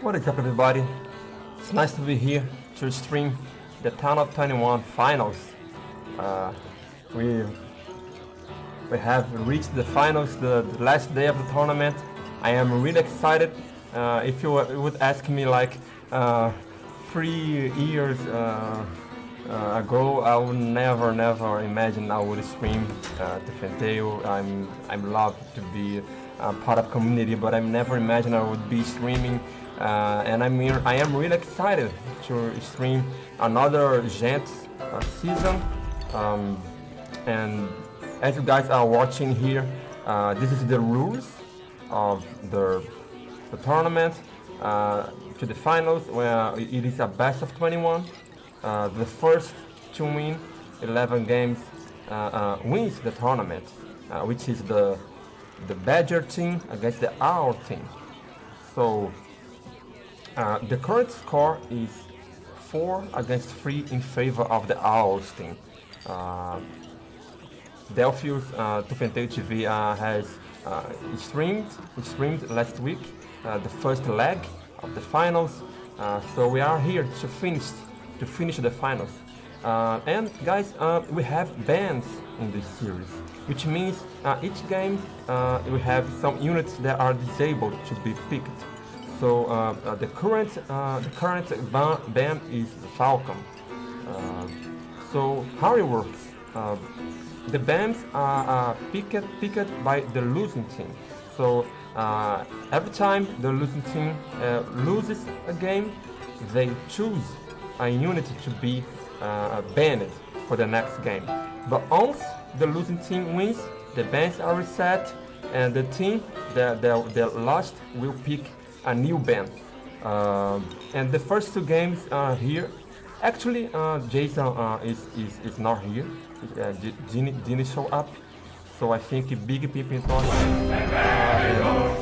What is up, everybody? It's nice to be here to stream the Town of 21 finals. Uh, we we have reached the finals, the last day of the tournament. I am really excited. If you would ask me like 3 years ago, I would never imagine I would stream to Fenteo. I'm love to be part of community, but I never imagined I would be streaming. And I am really excited to stream another Gents season. And as you guys are watching here, this is the rules of the tournament to the finals, where it is a best of 21. The first to win 11 games wins the tournament, which is the Badger team against the Owl team. So the current score is 4-3 in favor of the Owls team. Delphius to Fenteo TV has streamed last week the first leg of the finals. So we are here to finish the finals. And guys, we have bans in this series, which means each game we have some units that are disabled to be picked. So the current ban is Falcon. So how it works? The bans are picked by the losing team. So every time the losing team loses a game, they choose a unit to be banned for the next game. But once the losing team wins, the bans are reset, and the team that lost will pick a new ban. And the first two games here, actually Jason is not here. Didn't show up, so I think Big Pimp and Toshi.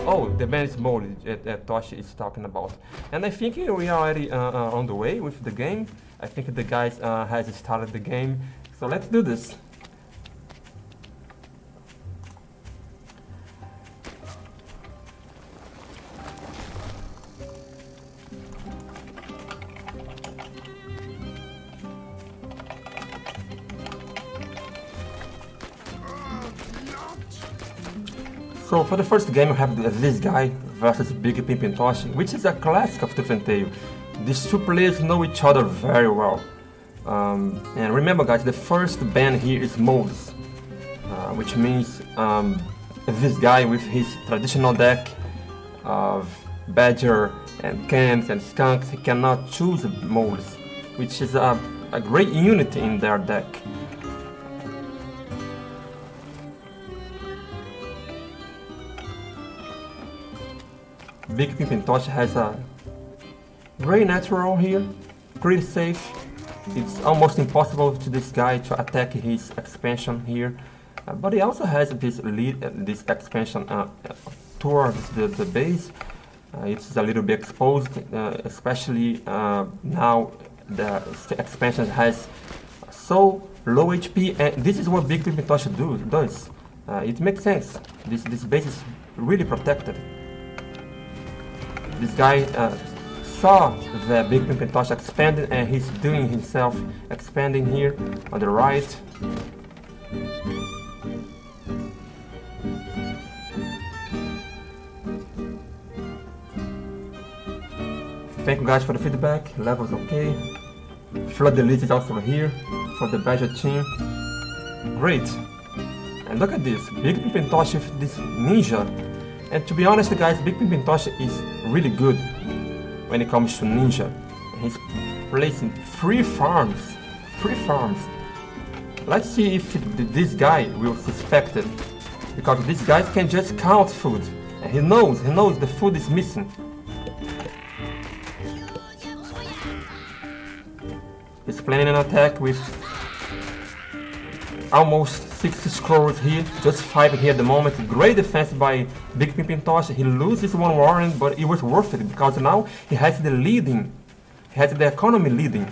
Oh, the ban is mode that Toshi is talking about, and I think we are already on the way with the game. I think the guys has started the game, so let's do this. So for the first game, we have this guy versus Big Pimp and Toshi, which is a classic of the Fenteo. These two players know each other very well. And remember guys, the first ban here is modes, which means this guy with his traditional deck of Badger and Cans and Skunks, he cannot choose modes, which is a great unity in their deck. Big Pimp and Toshi has a Grey Natural here, pretty safe. It's almost impossible to this guy to attack his expansion here, but he also has this expansion towards the base. It's a little bit exposed, especially now the expansion has so low HP, and this is what Big Pimp and Toshi does. It makes sense. This base is really protected. This guy saw the Big Pimp and Toshi expanding, and he's doing himself expanding here on the right. Thank you guys for the feedback. Levels okay. Flood Delete is also here for the Badger team. Great. And look at this, Big Pimp and Toshi with this ninja. And to be honest guys, Big Pimp and Toshi is really good when it comes to ninja. He's placing 3 farms. Let's see if this guy will suspect it, because these guys can just count food, and he knows the food is missing. He's planning an attack with almost 60 scrolls here, just 5 here at the moment. Great defense by Big Pimp and Toshi. He loses 1 warren, but it was worth it, because now he has the leading. He has the economy leading.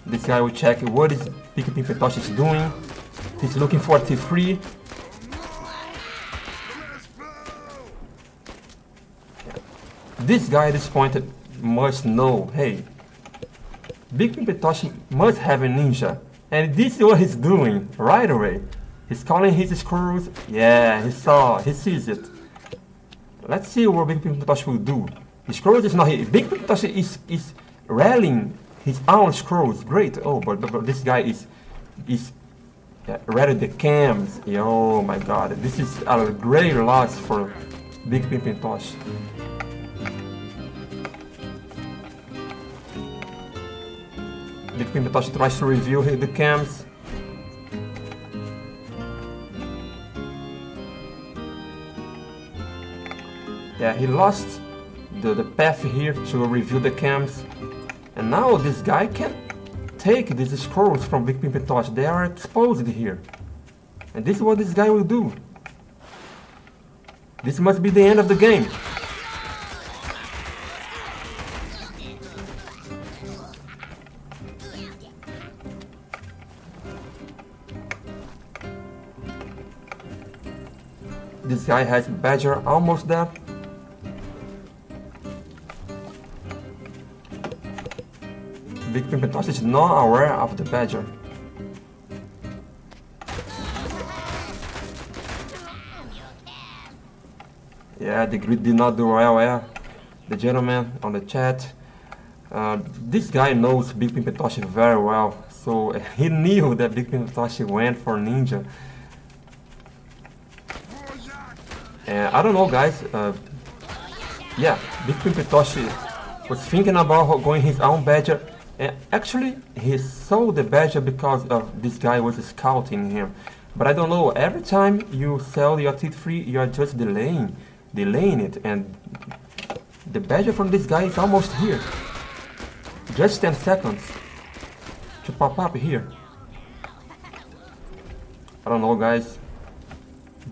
This guy will check what is Big Pimp and Toshi is doing. He's looking for T3. This guy at this point must know, hey, Big Pimpatoshi must have a ninja. And this is what he's doing right away. He's calling his screws. Yeah, he sees it. Let's see what Big Pimpatoshi will do. The screws is not here. Big Pimpatoshi is rallying his own screws. Great. Oh, but this guy is ready the cams. Oh my god. This is a great loss for Big Pimpatoshi. Big Pimpatoshi tries to review the cams. Yeah, he lost the path here to review the cams. And now this guy can take these scrolls from Big Pimpatoshi. They are exposed here. And this is what this guy will do. This must be the end of the game. This guy has Badger almost there. Big Pimpatoshi is not aware of the Badger. Yeah, the grid did not do well, yeah. The gentleman on the chat. This guy knows Big Pimpatoshi very well, so he knew that Big Pimpatoshi went for Ninja. And I don't know, guys. Yeah, Big Pimpatoshi was thinking about going his own Badger. And actually, he sold the Badger because of this guy was scouting him. But I don't know, every time you sell your T3, you are just delaying it. And the Badger from this guy is almost here. Just 10 seconds to pop up here. I don't know, guys.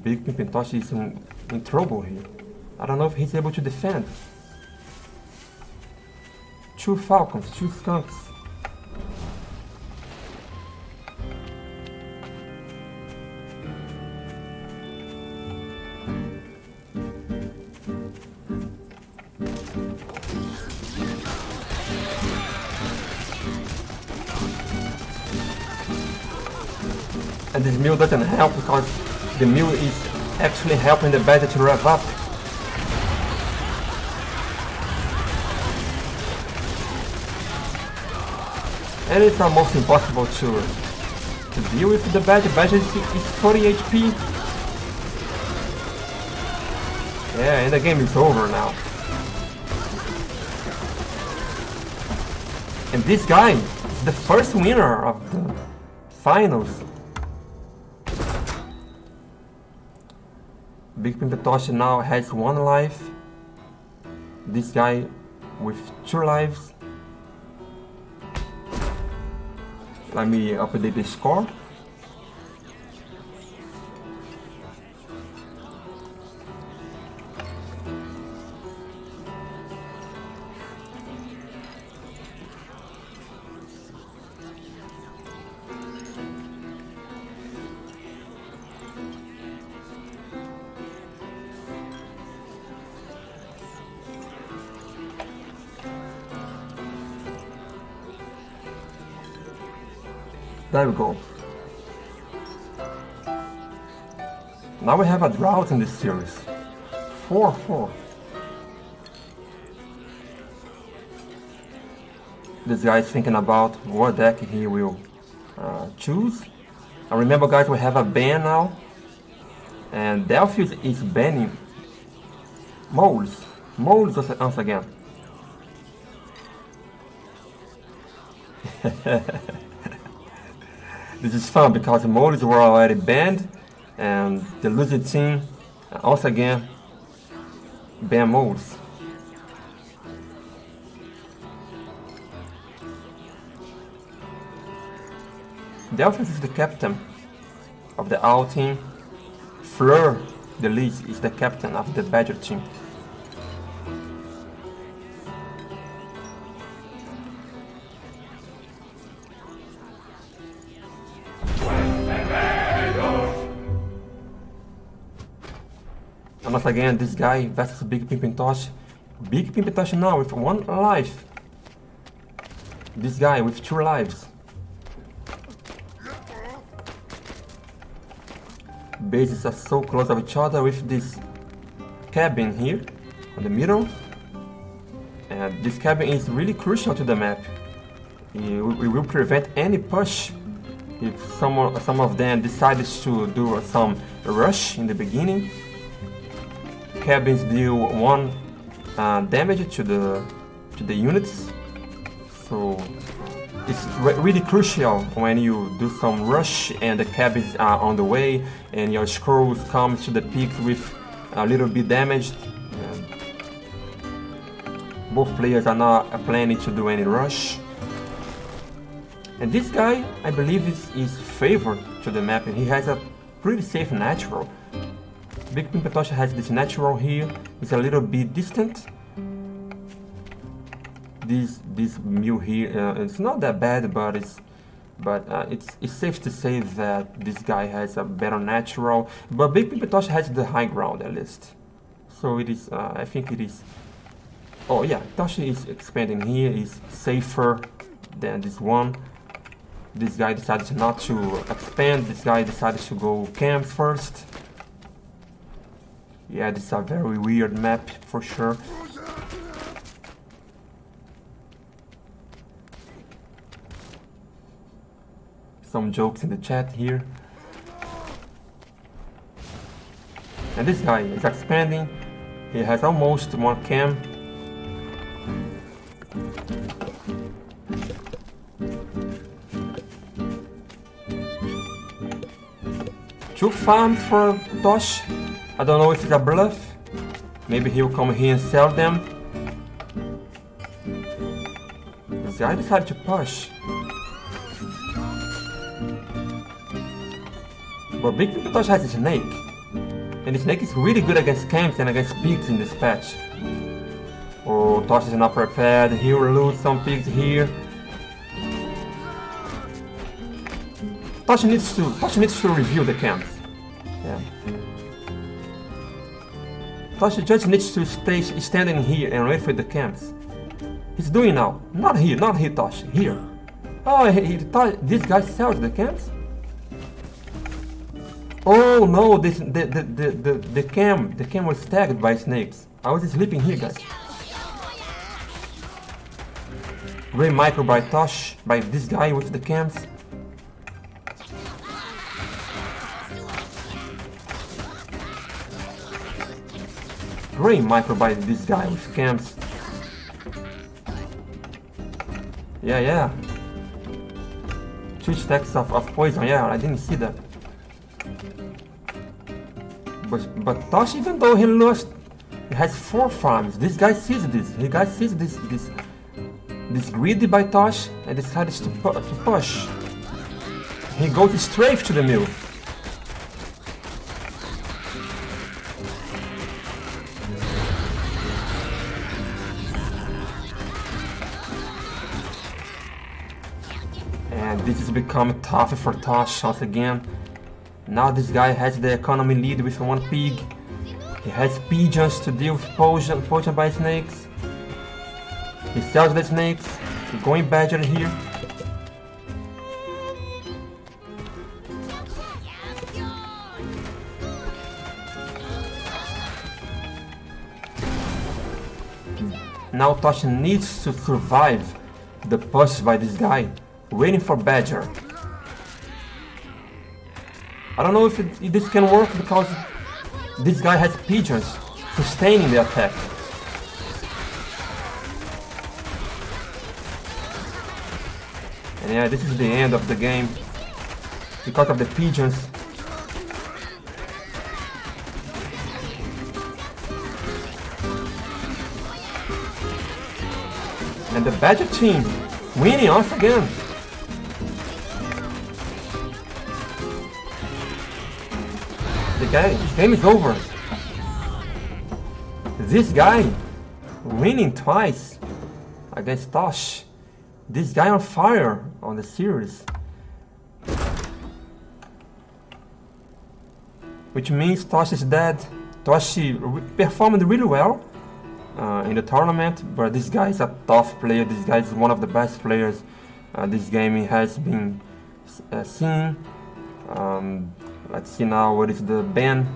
Big Pimpatoshi is in trouble here. I don't know if he's able to defend. 2 Falcons, 2 Skunks. And this mule doesn't help because the mule is actually helping the Badger to rev up. And it's almost impossible to deal with the Badger. Badger is 40 HP. Yeah, and the game is over now. And this guy is the first winner of the finals. Big Pimpatoshi now has 1 life. This guy with 2 lives. Let me update the score. There we go. Now we have a drought in this series. 4-4. This guy is thinking about what deck he will choose. And remember, guys, we have a ban now. And Delphius is banning moles. Moles once again. This is fun because the moles were already banned and the losing team once again ban moles. Delphins is the captain of the OWL team. Fleur de Lis is the captain of the Badger team. And once again, this guy versus Big Pimpatoshi Big Pimpatoshi now with 1 life. This guy with 2 lives. Bases are so close of each other with this cabin here in the middle. And this cabin is really crucial to the map. It will prevent any push if some of them decides to do some rush in the beginning. Cabins deal 1 damage to the units, so it's really crucial when you do some rush and the cabins are on the way and your scrolls come to the peaks with a little bit damaged. Both players are not planning to do any rush. And this guy, I believe, is favored to the map, and he has a pretty safe natural. Big Pimpatoshi has this natural here. It's a little bit distant. This mill here, it's not that bad, but it's safe to say that this guy has a better natural. But Big Pimpatoshi has the high ground at least. So it is. I think it is. Oh yeah, Toshi is expanding here. Is safer than this one. This guy decided not to expand. This guy decided to go camp first. Yeah, this is a very weird map for sure. Some jokes in the chat here. And this guy is expanding. He has almost 1 camp. Two farms for Tosh. I don't know if it's a bluff. Maybe he'll come here and sell them. This guy decided to push. But Big Pimpatoshi has a snake. And the snake is really good against camps and against pigs in this patch. Oh, Tosh is not prepared. He will lose some pigs here. Toshi needs to review the camps. Yeah. Toshi just needs to stay standing here and wait for the camps. He's doing now. Not here, Toshi. Here. Oh, this guy sells the camps. Oh no! The camp was tagged by snakes. I was sleeping here, guys. Great micro by Tosh, by this guy with the camps. Great micro by this guy with camps. Yeah. 2 stacks of poison, yeah, I didn't see that. But Tosh, even though he lost, he has 4 farms. This guy sees this. He guy sees this greedy by Tosh and decides to push. He goes straight to the mill. And this is becoming tough for Tosh once again. Now this guy has the economy lead with 1 pig. He has pigeons to deal with poison by snakes. He sells the snakes. He's going badger here. Now Toshi needs to survive the push by this guy, waiting for badger. I don't know if this can work because this guy has pigeons sustaining the attack. And yeah, this is the end of the game because of the pigeons. And the Badger team winning once again. The game is over. This guy winning twice against Tosh. This guy on fire on the series. Which means Tosh is dead. Toshi performed really well. in the tournament, but this guy is a tough player. This guy is one of the best players this game has been seen. Let's see now what is the ban.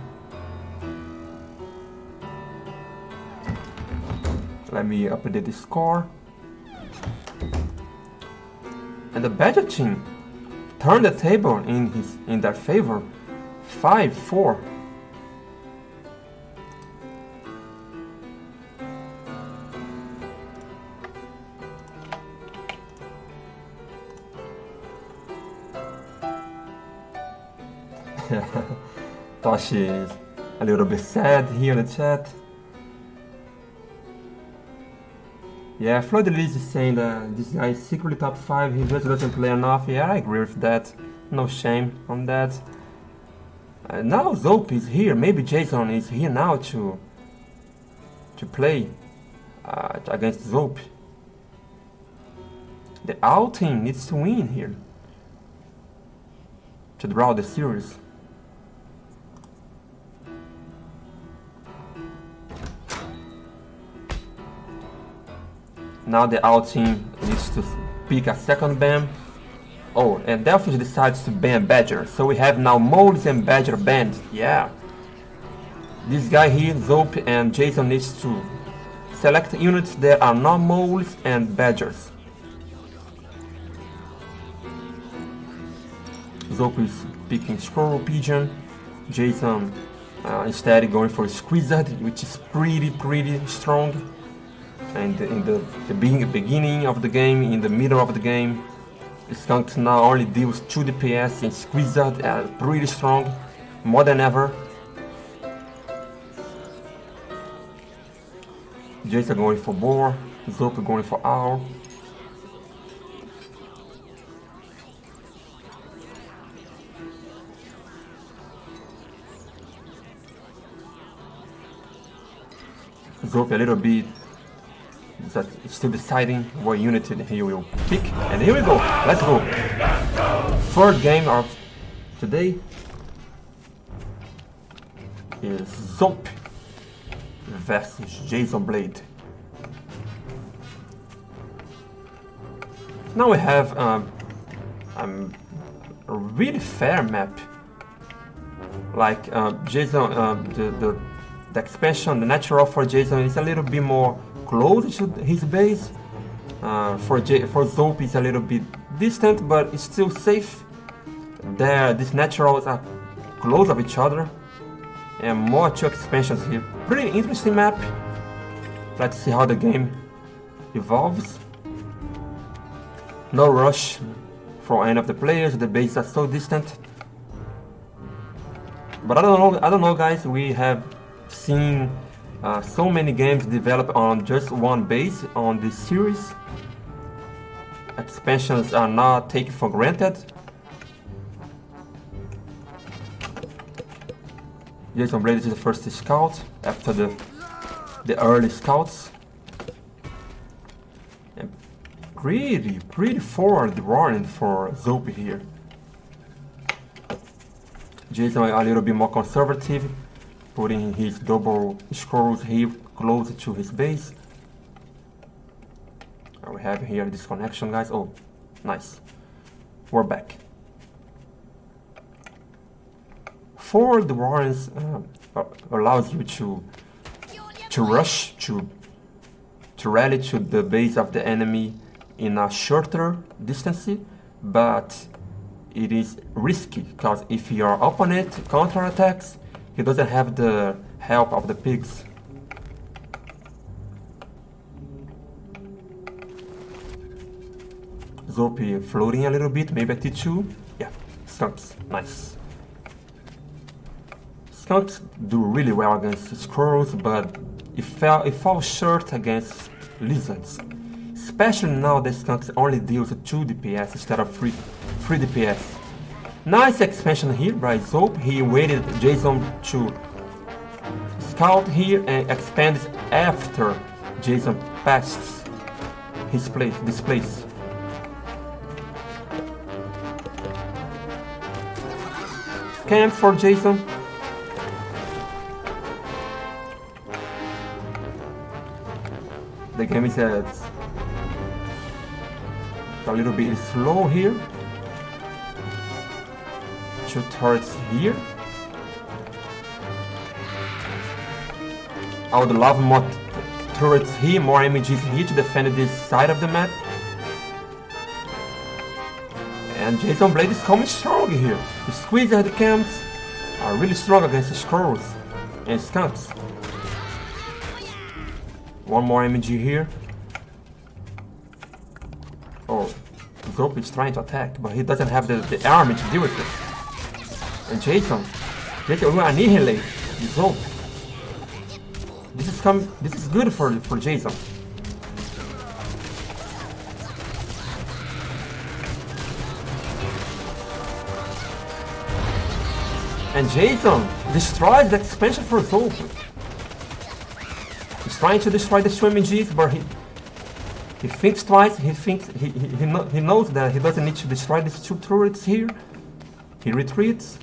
Let me update the score. And the Badger team turned the table in their favor. 5-4. Toshi is a little bit sad here in the chat. Yeah, Floyd Elise is saying that this guy is secretly top 5, he just doesn't play enough. Yeah, I agree with that. No shame on that. Now Zope is here, maybe Jason is here now to play against Zope. The OWL team needs to win here to draw the series. Now the OWL team needs to pick a second ban. Oh, and Delphis decides to ban Badger. So we have now Moles and Badger banned. Yeah. This guy here, Zope and Jason, needs to select units that are not Moles and Badgers. Zope is picking Squirrel Pigeon. Jason instead going for Squizard, which is pretty strong. And in the beginning of the game, in the middle of the game, Skunk now only deals 2 DPS and Squizard pretty strong, more than ever. Jason going for Boar, Zope going for Owl. Zope a little bit still deciding what unit he will pick, and here we go. Let's go. Third game of today is Zope versus Jason Blade. Now we have a really fair map. Like Jason, the expansion, the natural for Jason is a little bit more close to his base. For Zope is a little bit distant, but it's still safe. These naturals are close of each other, and more 2 expansions here. Pretty interesting map. Let's see how the game evolves. No rush for any of the players. The bases are so distant. But I don't know, guys. We have seen so many games developed on just one base on this series. Expansions are not taken for granted. Jason Blade is the first scout after the early scouts. And pretty forward running for Zope here. Jason a little bit more conservative, putting his double scrolls here close to his base. We have here disconnection, guys. Oh, nice. We're back. Forward runs allows you to rush, to rally to the base of the enemy in a shorter distance, but it is risky because if your opponent counterattacks, he doesn't have the help of the pigs. Zope floating a little bit, maybe a T2. Yeah, Skunks, nice. Skunks do really well against squirrels, but it falls short against lizards. Especially now that Skunks only deals 2 DPS instead of 3 DPS. Nice expansion here by Zope. He waited Jason to scout here and expands after Jason passes this place. Camp for Jason. The game is a little bit slow here. 2 turrets here. I would love more turrets here, more MGs here to defend this side of the map. And Jason Blade is coming strong here. The Squeezer the camps are really strong against the Skrulls and Skunks. One more MG here. Oh, Zope is trying to attack, but he doesn't have the army to deal with it. And Jason will annihilate the Zope. This is good for Jason. And Jason destroys the expansion for Zope. He's trying to destroy the 2 MGs, but he thinks twice. He knows that he doesn't need to destroy these 2 turrets here. He retreats.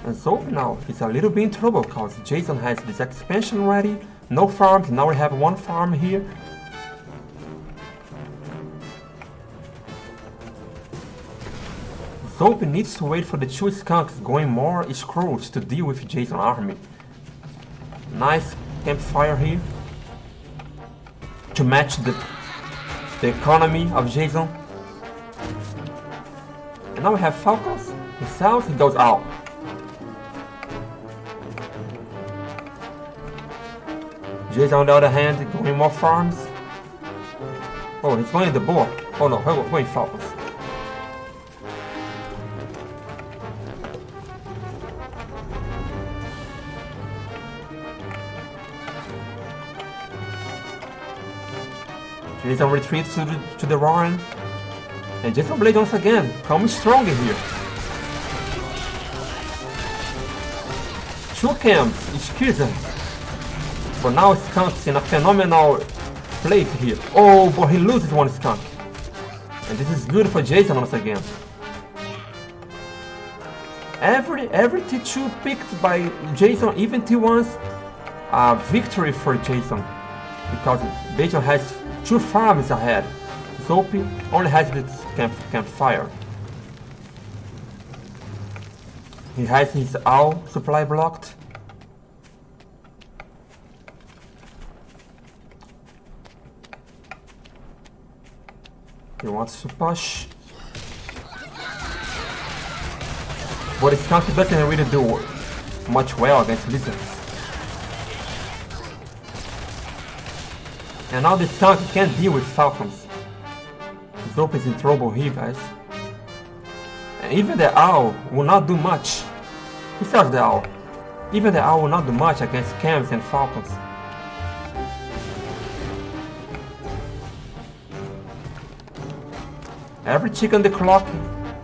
And Zope now is a little bit in trouble because Jason has this expansion ready, no farms. Now we have 1 farm here. Zope needs to wait for the 2 Skunks going more Skrulls to deal with Jason's army. Nice campfire here to match the economy of Jason. And now we have Falcons. In south he goes out. Jason on the other hand going more farms. Oh, he's going the board. Oh no, he's going Falcons. Jason retreats to the Warren. And Jason Blade once again comes stronger here. 2 camps, Skizzen. But now Skunk's in a phenomenal place here. Oh, but he loses 1 Skunk. And this is good for Jason once again. Every T2 picked by Jason, even T1s, are victory for Jason. Because Jason has 2 farms ahead. Zope only has this campfire. He has his owl supply blocked. He wants to push. But Skunk doesn't really do much well against Lizards. And now the Skunk can't deal with Falcons. Zope is in trouble here, guys. And even the Owl will not do much. Besides the Owl. Even the Owl will not do much against Camps and Falcons. Every tick on the clock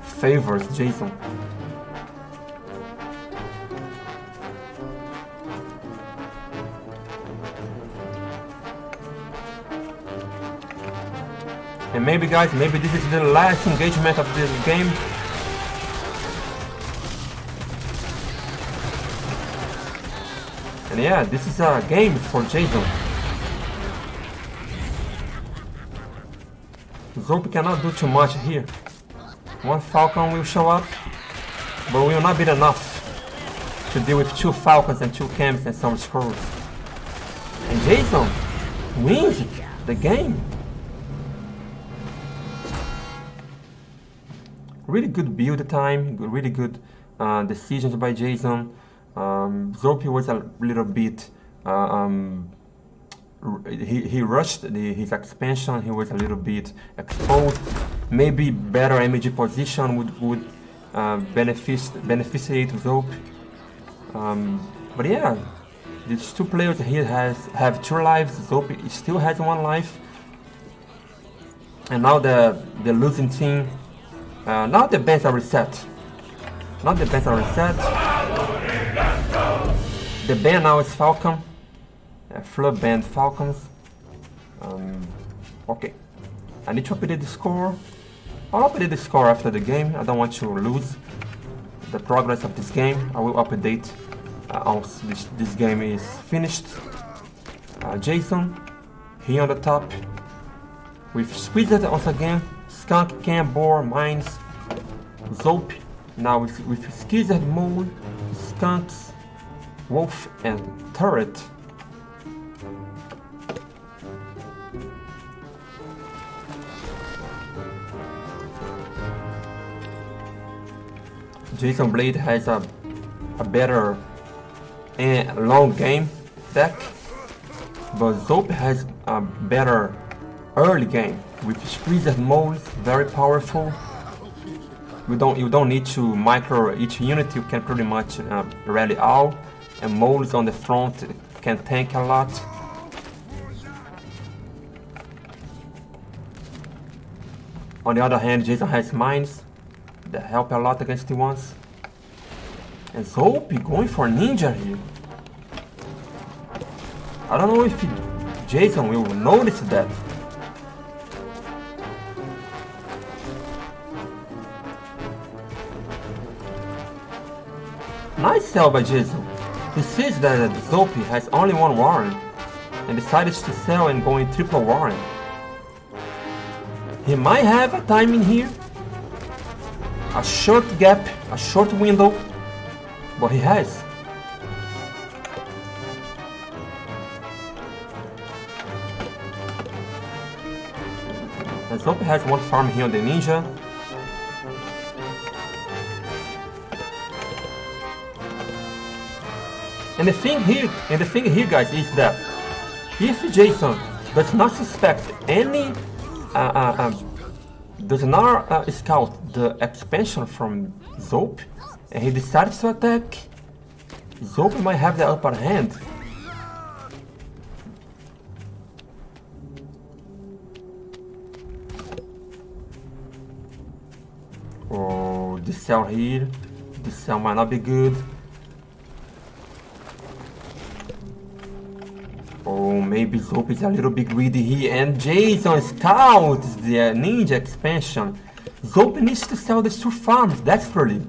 favors Jason. And maybe guys, maybe this is the last engagement of this game. And yeah, this is a game for Jason. Zope cannot do too much here. 1 Falcon will show up, but will not be enough to deal with 2 Falcons and 2 Camps and some Skrulls. And Jason wins the game. Really good build time, really good decisions by Jason. Zope was a little bit, he rushed his expansion, he was a little bit exposed. Maybe better MG position would beneficiate Zope. But yeah, these 2 players here have 2 lives, Zope still has 1 life. And now the losing team, now the bands are reset. Now the bands are reset. The band now is Falcon. Flood band Falcons. Okay. I need to update the score. I'll update the score after the game. I don't want to lose the progress of this game. I will update once this game is finished. Jason here on the top with Squeezed once again, Skunk, Cam, Boar, Mines, Zope. Now with Skizzard, Mole, Skunks, Wolf, and Turret. Jason Blade has a better long game deck, but Zope has a better early game with Squeezed Moles, very powerful. You don't need to micro each unit. You can pretty much rally all, and Moles on the front can tank a lot. On the other hand, Jason has Mines that help a lot against T1s. And Zope going for Ninja here. I don't know if Jason will notice that. Nice sell by Jason. He sees that Zope has only one Warren and decides to sell and go in triple Warren. He might have a timing here. A short gap, a short window, but he has. And Zope has one farm here on the Ninja. And the thing here, guys, is that if Jason does not suspect any does not scout the expansion from Zope, and he decides to attack, Zope might have the upper hand. Oh, this cell here, this cell might not be good. Oh, maybe Zope is a little bit greedy here, and Jason scouts the Ninja expansion. Zope needs to sell these two farms desperately.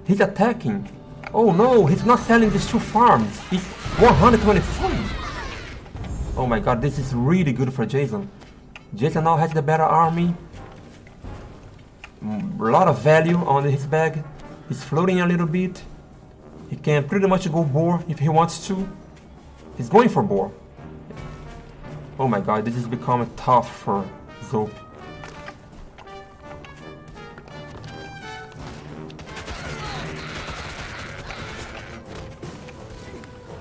He's attacking. Oh no, he's not selling these two farms. It's 123. Oh my god, this is really good for Jason. Jason now has the better army. A lot of value on his bag. He's floating a little bit. He can pretty much go Boar if he wants to. He's going for Boar. Oh my god, this is becoming tough for Zope.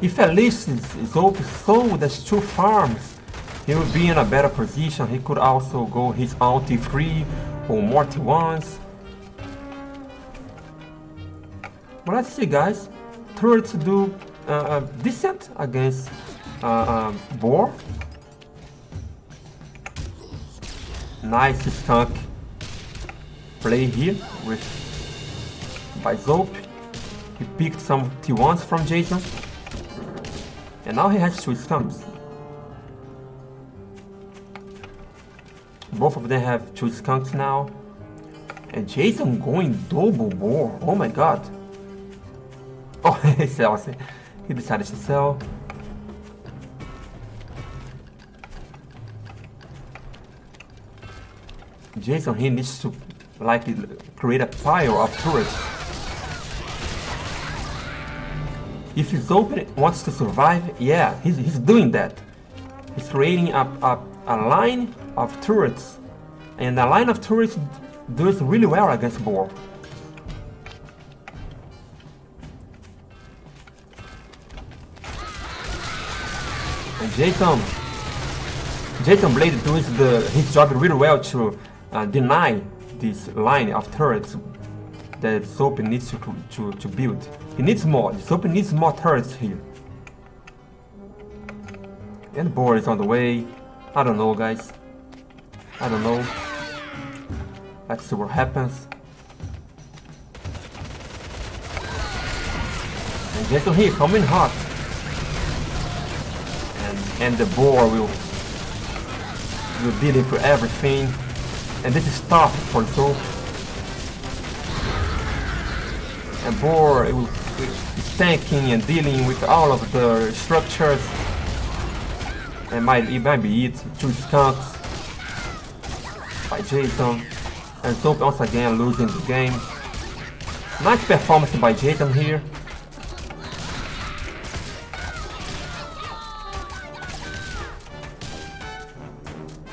If at least Zope sold these two farms, he would be in a better position. He could also go his own T3 or more T1s. But let's see, guys. Turrets do decent against Boar. Nice skunk play here with by Zope. He picked some T1s from Jason, and now he has two skunks. Both of them have two skunks now, and Jason going double Boar. Oh my god. Oh, he sells it. He decided to sell. Jason, he needs to create a pile of turrets. If Zope wants to survive, yeah, he's doing that. He's creating a line of turrets, and a line of turrets does really well against Boar. And Jason Blade does his job really well to deny this line of turrets that Zope needs to build. He needs more. Zope needs more turrets here. And Boar is on the way. I don't know, guys. I don't know. Let's see what happens. And Jason here coming hot. And the Boar will deal for everything. And this is tough for Zope. board with tanking and dealing with all of the structures. It might be it. 2 skunks by Jason. And Zope once again losing the game. Nice performance by Jason here.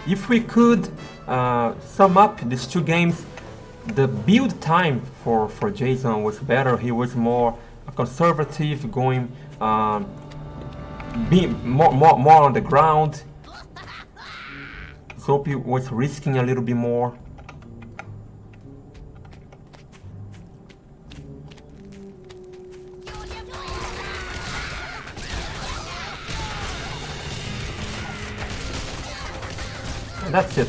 If we could sum up these 2 games, the build time for Jason was better. He was more conservative, going being more on the ground. Zope was risking a little bit more. And that's it.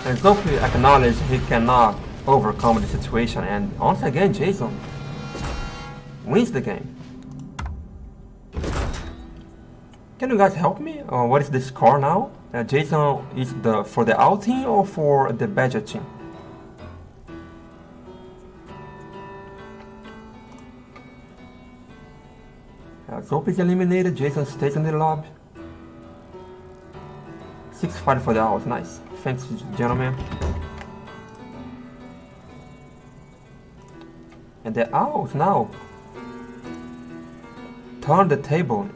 And Zope acknowledged he cannot overcome the situation, and once again Jason wins the game. Can you guys help me? What is the score now? Jason is for the out team or for the Badger team? Zope is eliminated, Jason stays in the lobby. 6-5 for the Owls, nice. Thanks, gentlemen. And the Owls now turn the table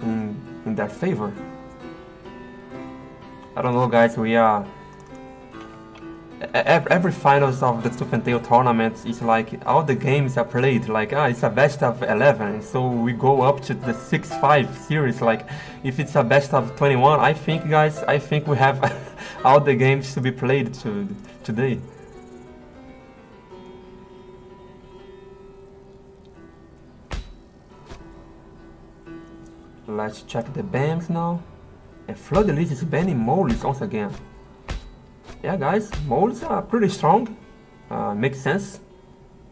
in their favor. I don't know, guys, we are... Every finals of the Tooth and Tail tournaments is like all the games are played like it's a best of 11, so we go up to the 6-5 series. Like if it's a best of 21, I think, guys, I think we have all the games to be played today. Let's check the bans now. And Floodelize is banning Moles once again. Yeah, guys, moles are pretty strong. Makes sense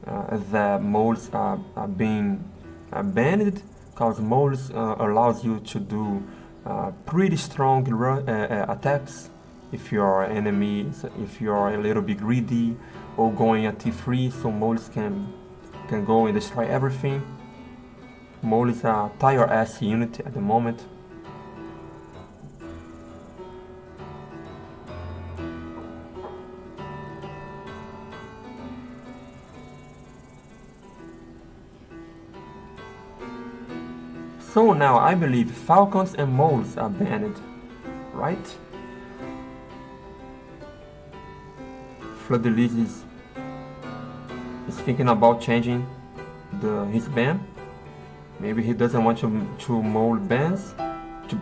that moles are being banned, because moles allows you to do pretty strong attacks if your enemy, if you're a little bit greedy or going at T3, so moles can go and destroy everything. Mole is a tire ass unit at the moment. So now I believe falcons and moles are banned, right? Floodelize is thinking about changing his ban. Maybe he doesn't want to mole bans,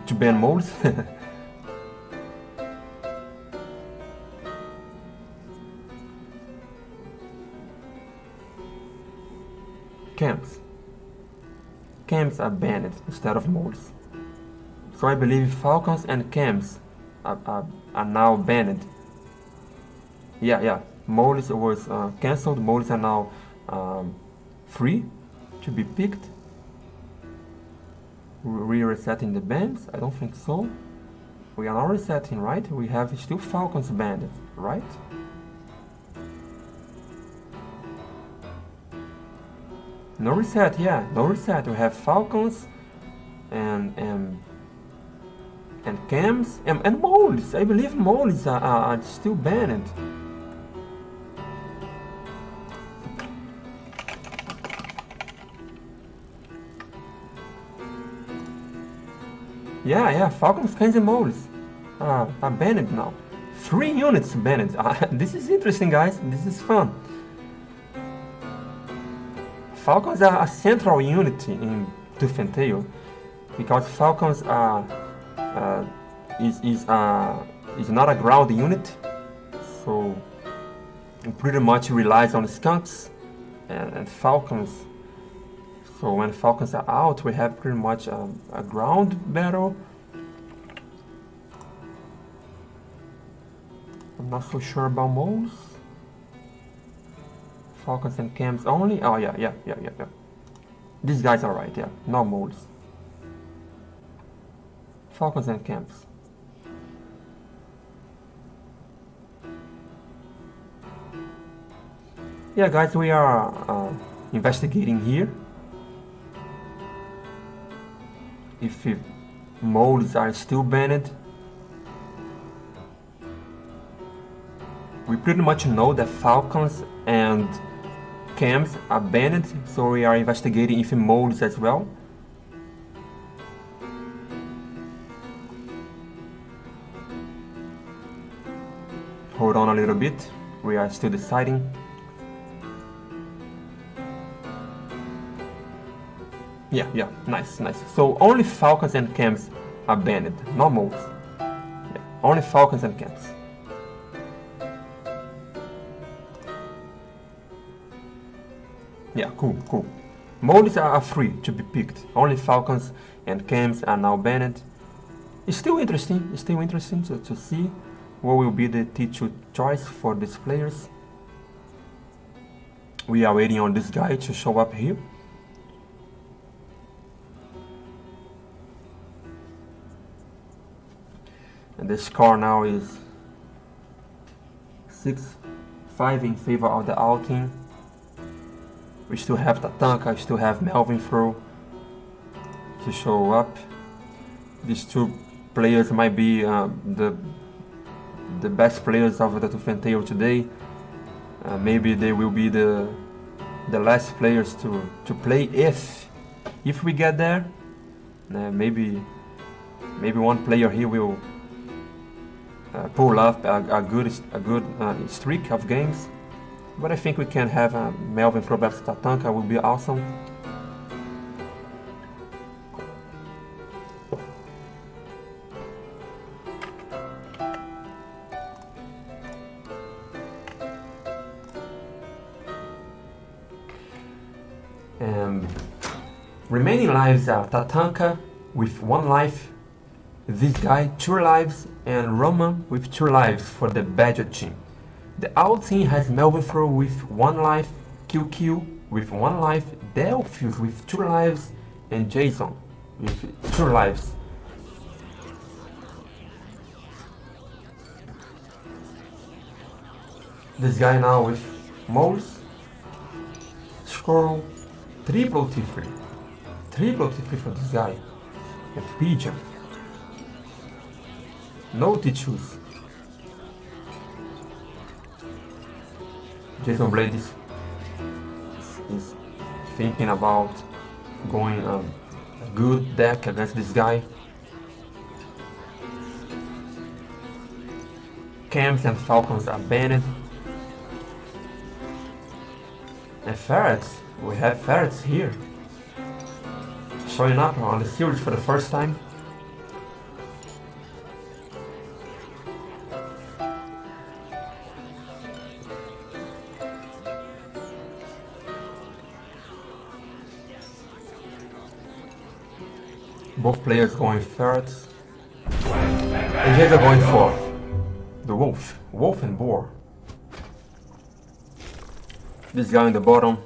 to ban moles. Camps are banned instead of moles. So I believe falcons and camps are now banned. Yeah. Moles was cancelled. Moles are now free to be picked. Resetting the bans? I don't think so. We are not resetting, right? We have still falcons banned, right? No reset, yeah, no reset. We have falcons and cams and moles. I believe moles are still banned. Yeah, falcons, cams and moles are banned now. 3 units banned. This is interesting, guys. This is fun. Falcons are a central unit in Tooth and Tail, because falcons is not a ground unit, so it pretty much relies on skunks and falcons. So when falcons are out, we have pretty much a ground battle. I'm not so sure about moles. Falcons and cams only? Oh yeah. These guys are right, yeah. No moles. Falcons and cams. Yeah, guys, we are investigating here if modes are still banned. We pretty much know that falcons and cams are banned, so we are investigating if modes as well. Hold on a little bit, we are still deciding. Yeah, nice. So only falcons and cams are banned, not modes. Yeah, only falcons and cams. Yeah, cool. Modes are free to be picked. Only falcons and cams are now banned. It's still interesting to see what will be the T2 choice for these players. We are waiting on this guy to show up here. And the score now is 6-5 in favor of the Owl team. We still have Tatanka, we still have Melvin Fro to show up. These two players might be the best players of the Tooth and Tail today. Maybe they will be the last players to play if we get there. Maybe one player here will pull off a good streak of games. But I think we can have Melvin Fro versus Tatanka, will be awesome. And remaining lives are Tatanka with 1 life, this guy 2 lives, and Roman with 2 lives for the Badger team. The Owl team has Melvin Fro with 1 life, QQ with 1 life, Delphius with 2 lives, and Jason with 2 lives. This guy now with Moles, Squirrel, triple T3 for this guy, and Pigeon. No T2s. Jason Blade is thinking about going a good deck against this guy. Cams and Falcons are banned. And Ferrets, we have Ferrets here, showing up on the series for the first time. Both players going Ferrets. And Jason going for the Wolf and Boar. This guy on the bottom,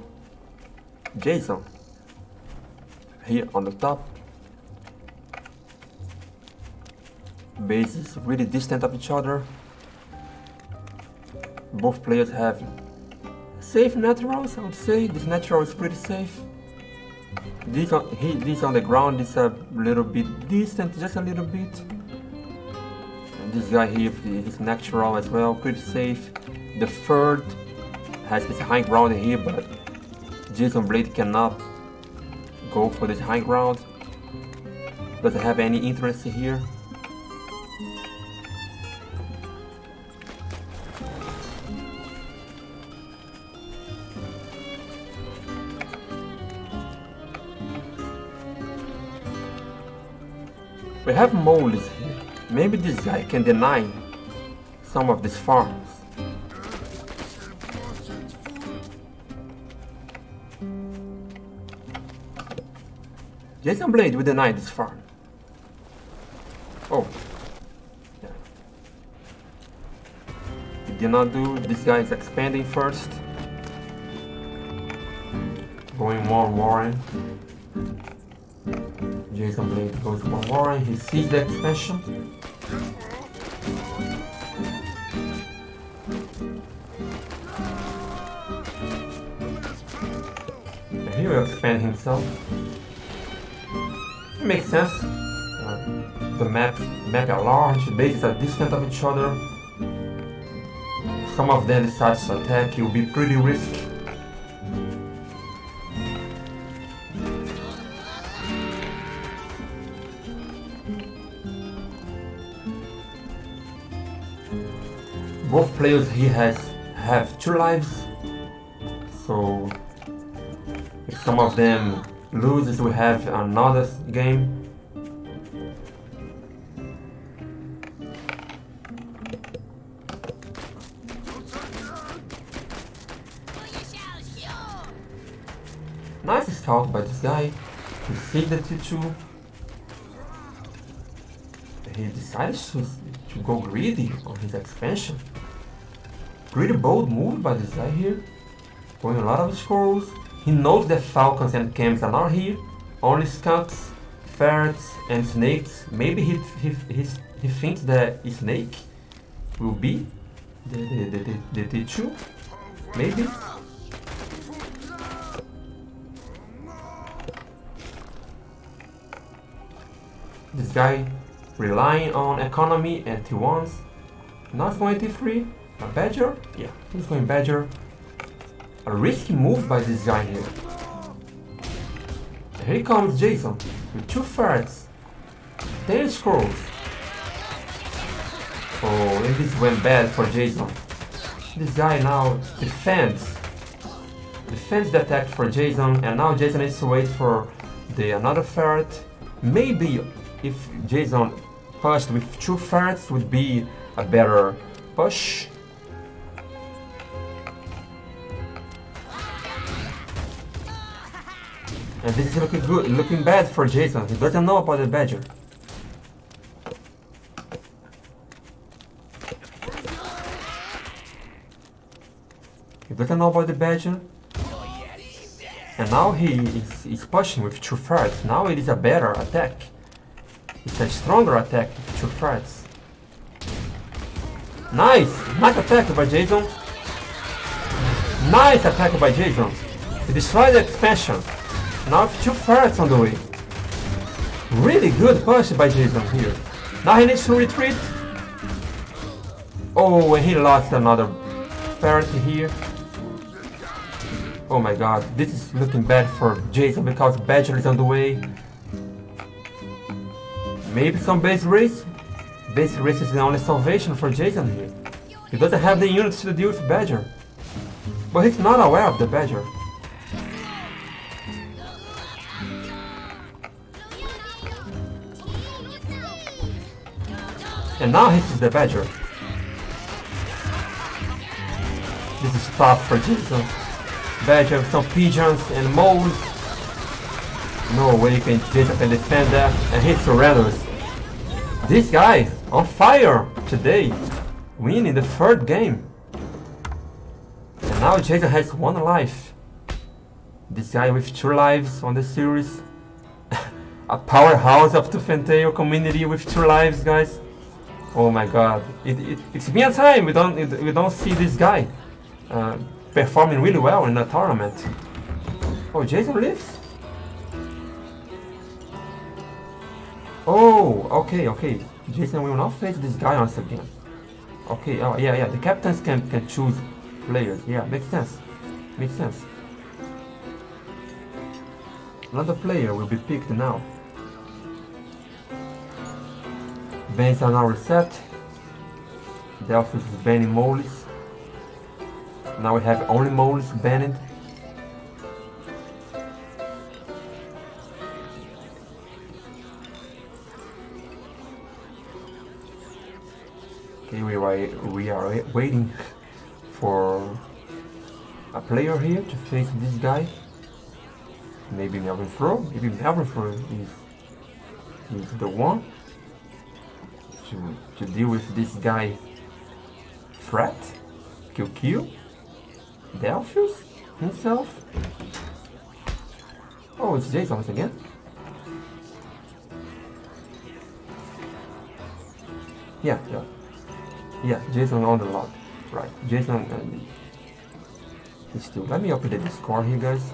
Jason. Here on the top. Bases really distant of each other. Both players have safe naturals, I would say. This natural is pretty safe. This on the ground is a little bit distant, just a little bit. And this guy here is natural as well, pretty safe. The third has this high ground here, but Jason Blade cannot go for this high ground. Doesn't have any interest here. We have moles here. Maybe this guy can deny some of these farms. Jason Blade will deny this farm. Oh. Yeah. He did not do. This guy is expanding first. Going one Warren. Jason Blade goes one Warren. He sees the expansion. He will expand himself. It makes sense. The map are large, bases are distant of each other. Some of them decide to attack, it will be pretty risky. Both players here have 2 lives, so if some of them loses, we have another game. Nice scout by this guy. He saved the T2. He decided to go greedy on his expansion. Pretty bold move by this guy here. Going a lot of scrolls. He knows that falcons and cams are not here. Only skunks, ferrets, and snakes. Maybe he thinks that a snake will be the T2. Maybe. This guy relying on economy and T1s. Not going T3. A badger? Yeah, he's going badger. A risky move by this guy here. Here comes Jason with 2 ferrets, 10 scrolls. Oh, and this went bad for Jason. This guy now defends the attack for Jason, and now Jason needs to wait for the another ferret. Maybe if Jason pushed with 2 ferrets would be a better push. And this is looking bad for Jason. He doesn't know about the badger. He doesn't know about the badger. And now he is pushing with 2 ferrets. Now it is a better attack. It's a stronger attack with 2 ferrets. Nice! Nice attack by Jason. Nice attack by Jason. He destroyed the expansion. Now 2 ferrets on the way. Really good push by Jason here. Now he needs to retreat. Oh, and he lost another ferret here. Oh my god, this is looking bad for Jason because Badger is on the way. Maybe some base race? Base race is the only salvation for Jason here. He doesn't have the units to deal with Badger. But he's not aware of the Badger. And now he sees the Badger. This is tough for Jason. Badger with some pigeons and moles. No way Jason can defend that. And he surrenders. This guy on fire today. Winning the 3rd game. And now Jason has 1 life. This guy with 2 lives on the series. A powerhouse of Tooth and Tail community with 2 lives, guys. Oh my god, it's been a time we don't see this guy performing really well in a tournament. Oh, Jason lives? Oh, okay. Jason will not face this guy once again. Okay, oh yeah, the captains can choose players. Yeah, makes sense. Another player will be picked now. Bans are now reset. Delphus is banning moles. Now we have only moles banned. Okay, we are waiting for a player here to face this guy. Maybe Melvin Fro. Maybe Melvin Fro is the one to deal with this guy. Threat, Kill, Delphus himself. Oh, it's Jason once again. Yeah, Jason on the log. Right, Jason and still. Let me update the score here, guys.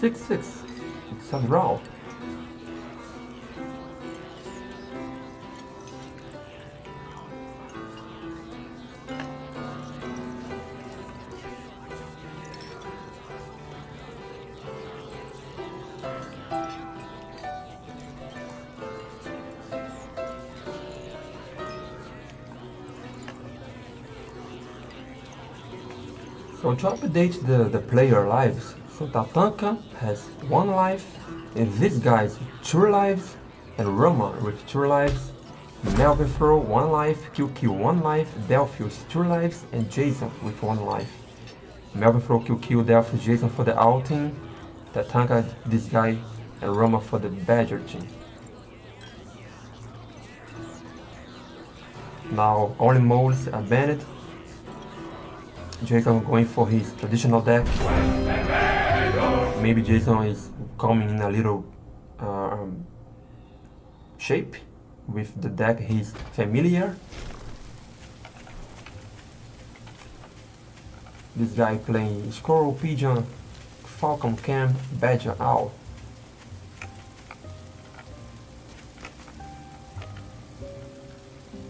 6-6. It's a draw. So to update the player lives, so Tatanka has 1 life, and these guys 2 lives, and Roma with 2 lives, Melvifro 1 life, QQ 1 life, Delphius 2 lives, and Jason with 1 life. Melvifro, QQ, Delphius, Jason for the Owl team, Tatanka, this guy, and Roma for the Badger team. Now only modes are banned. Jason going for his traditional deck. Maybe Jason is coming in a little shape with the deck he's familiar. This guy playing Squirrel, Pigeon, Falcon, Cam, Badger, Owl.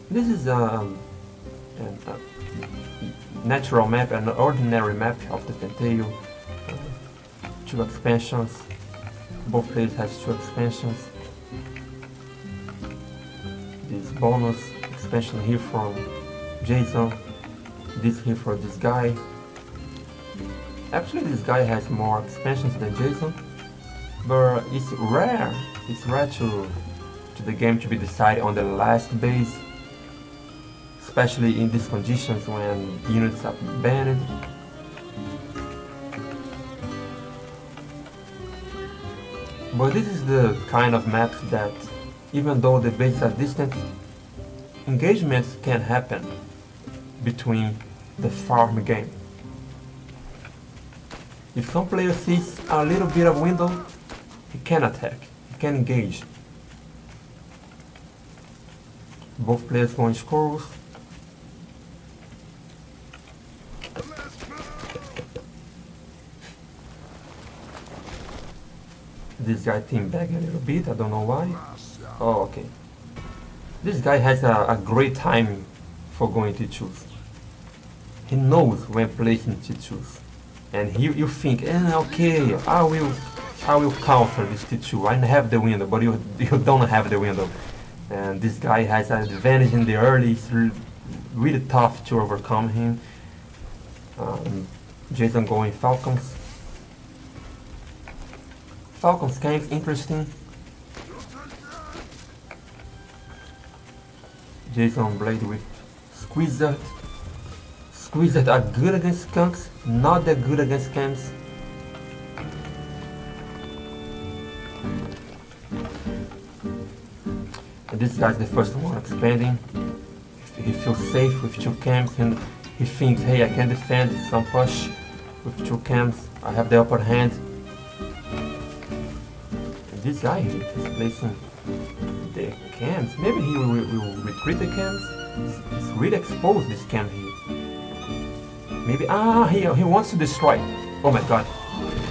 This is a natural map, an ordinary map of the Tentale. 2 expansions. Both players have 2 expansions. This bonus expansion here from Jason. This here for this guy. Actually, this guy has more expansions than Jason, but it's rare. It's rare to the game to be decided on the last base, especially in these conditions when units are banned. But this is the kind of maps that, even though the bases are distant, engagements can happen between the farm game. If some player sees a little bit of window, he can attack, he can engage. Both players going squirrels. This guy team back a little bit, I don't know why. Oh, okay. This guy has a great timing for going to choose. He knows when placing to choose. And you think, okay, I will counter this T2. I have the window, but you don't have the window. And this guy has an advantage in the early. It's really tough to overcome him. Jason going Falcons. Falcons kind of interesting. Jason Blade with Squeezer. Squeezer are good against skunks, not that good against cams. And this guy's the first one expanding. He feels safe with 2 cams and he thinks, hey, I can defend some push with 2 cams. I have the upper hand. And this guy here is placing the cams. Maybe he will retreat the cams. He's really exposed this cam here. Maybe, he wants to destroy. Oh my god.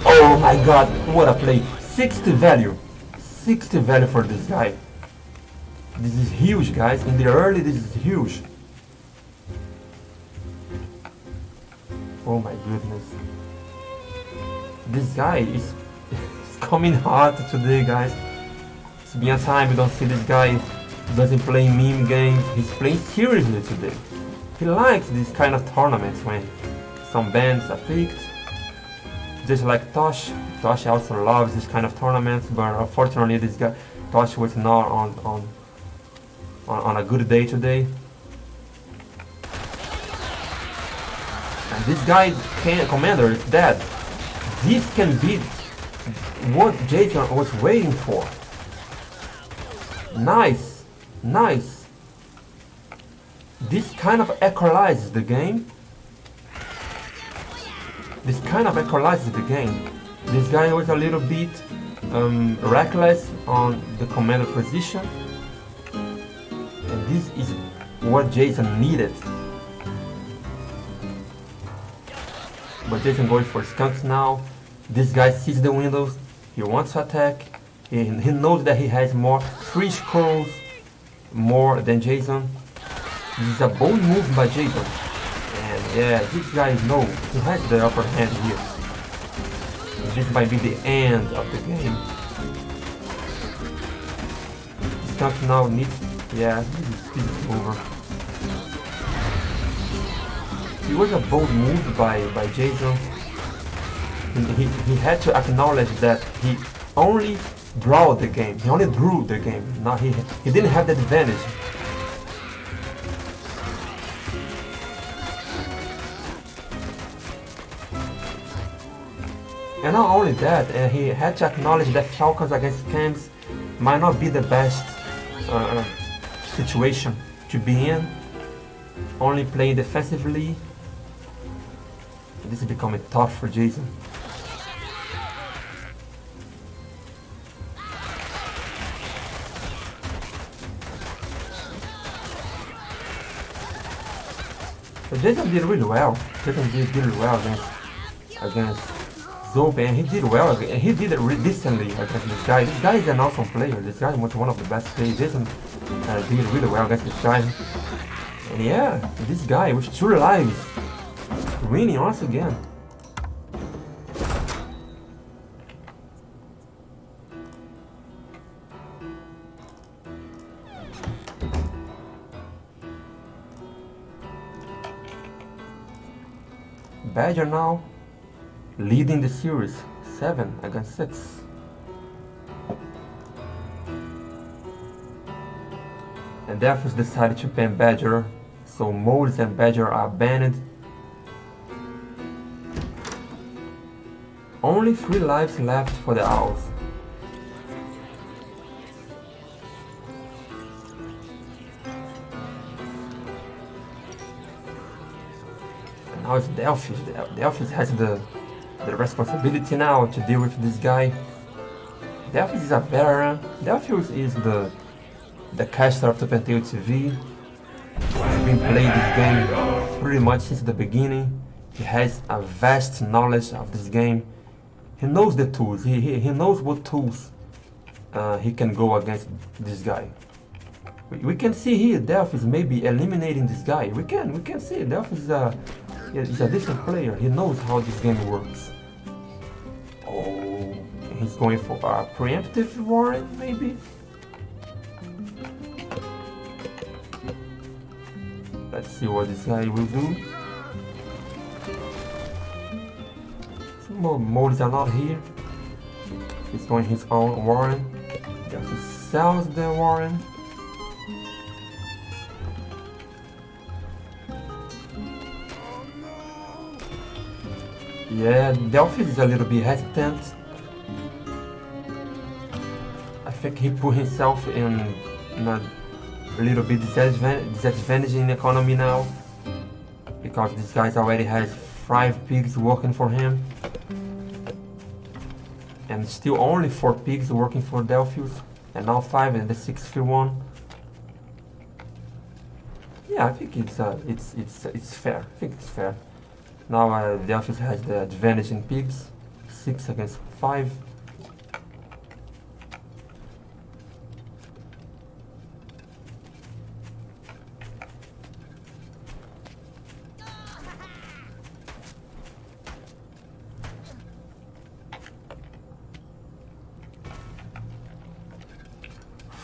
Oh my god, what a play. 60 value. 60 value for this guy. This is huge, guys. In the early, this is huge. Oh my goodness. This guy is coming hard today, guys. It's been a time we don't see this guy. He doesn't play meme games. He's playing seriously today. He likes these kind of tournaments when some bands are picked. Just like Tosh. Tosh also loves this kind of tournaments, but unfortunately this guy, Tosh, was not on a good day today. And this guy, Commander, is dead. This can be what Jason was waiting for. Nice, nice. This kind of equalizes the game. This kind of equalizes the game. This guy was a little bit reckless on the commander position. And this is what Jason needed. But Jason going for skunks now. This guy sees the windows, he wants to attack, he knows that he has more free scrolls, more than Jason. This is a bold move by Jason. And yeah, this guy knows he has the upper hand here. This might be the end of the game. Skunk now needs... yeah, this is over. It was a bold move by Jason. He had to acknowledge that he only drew the game. He only drew the game. Now he didn't have the advantage. And not only that, he had to acknowledge that Falcons against Camps might not be the best situation to be in. Only playing defensively. This is becoming tough for Jason. But Jason did really well. Jason did really well against Zope, and he did well. He did it decently against this guy. This guy is an awesome player. This guy was one of the best players. Jason did really well against this guy. And yeah, this guy with 2 lives, winning once again. Badger now leading the series 7 against 6. And Delphus decided to ban Badger, so Moles and Badger are banned. Only 3 lives left for the Owls. And now it's Delphus. Delphus has the responsibility now to deal with this guy. Delphus is a veteran. Delphus is the caster of Tupentale TV. He's been playing this game pretty much since the beginning. He has a vast knowledge of this game. He knows the tools. He knows what tools he can go against this guy. We can see here Delphus maybe eliminating this guy. We can see Delphus is a different player. He knows how this game works. Oh, he's going for a preemptive warren maybe. Let's see what this guy will do. Modes are not here. He's going his own warren. Delphus sells the warren. Yeah, Delphus is a little bit hesitant. I think he put himself in a little bit disadvantage in economy now, because this guy already has 5 pigs working for him, and still only 4 pigs working for Delphus, and now 5 and the 6th one. Yeah, I think it's fair. I think it's fair. Now Delphus has the advantage in pigs, 6 against 5.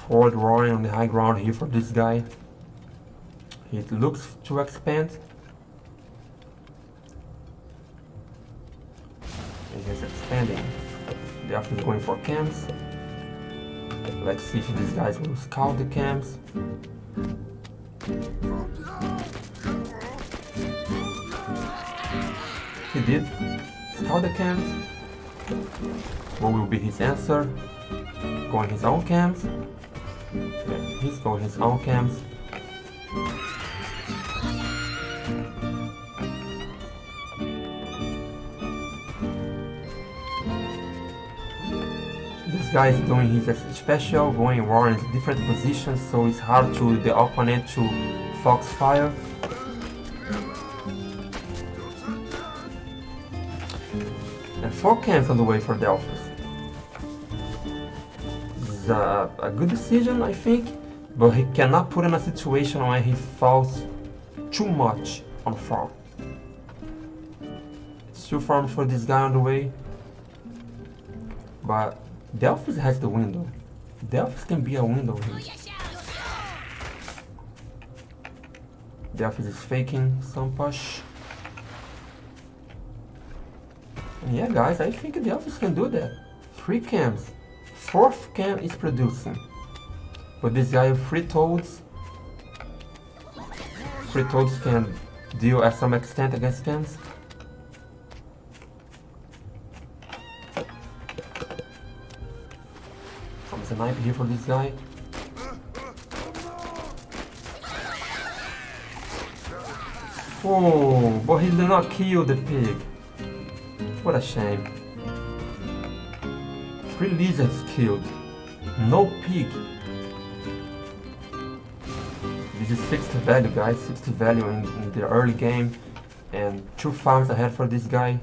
Forward roaring on the high ground here for this guy. He looks to expand. He's expanding. Delphus is going for camps. Let's see if these guys will scout the camps. He did scout the camps. What will be his answer? Going his own camps. Yeah, he's going his own camps. This guy is doing his special, going war in different positions, so it's hard to the opponent to foxfire. And 4 camps on the way for Delphus. This is a good decision, I think, but he cannot put in a situation where he falls too much on farm. It's 2 farms for this guy on the way, but Delphus has the window. Delphus can be a window here. Delphus is faking some push. And yeah, guys, I think Delphus can do that. 3 camps. 4th camp is producing. But this guy with 3 toads. 3 toads can deal at some extent against camps. Comes a knife here for this guy. Oh, but he did not kill the pig. What a shame. 3 lizards killed. No pig. This is 60 value, guys. 60 value in the early game. And 2 farms ahead for this guy.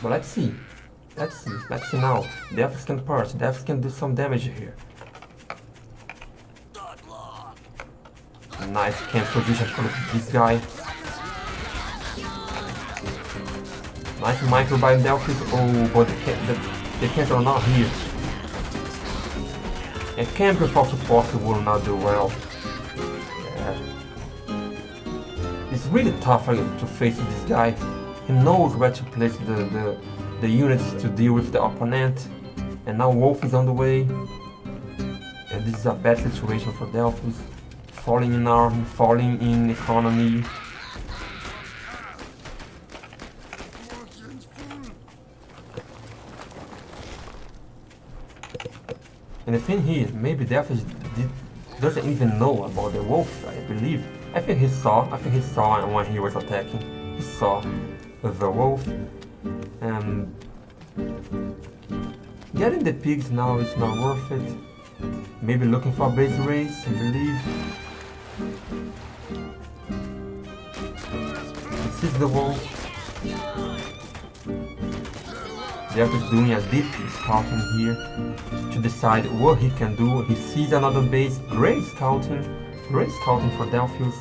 But let's see. Let's see now. Delphus can purge. Delphus can do some damage here. Nice camp position for this guy. Nice micro by Delphus. Oh, but the camps are not here. A camp without support will not do well. Yeah. It's really tough to face this guy. He knows where to place the units to deal with the opponent. And now Wolf is on the way. And this is a bad situation for Delphus. Falling in arm, falling in economy. And the thing here, maybe Delphus doesn't even know about the wolf, I believe. I think he saw when he was attacking. He saw the wolf. And getting the pigs now is not worth it. Maybe looking for a base race, I believe. This is the wolf. Delphus doing a deep scouting here to decide what he can do. He sees another base. Great scouting for Delphus.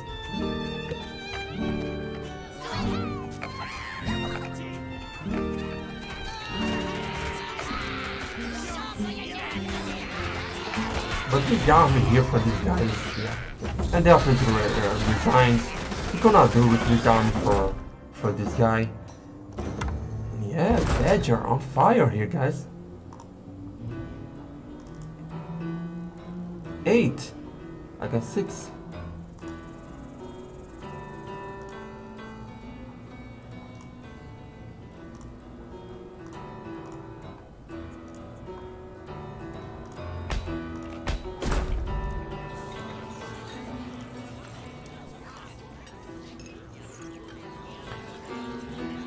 But this army here for these guys, yeah. And Delphus resigns. He cannot do with this army for this guy. Yeah, Badger on fire here, guys. 8. I got 6.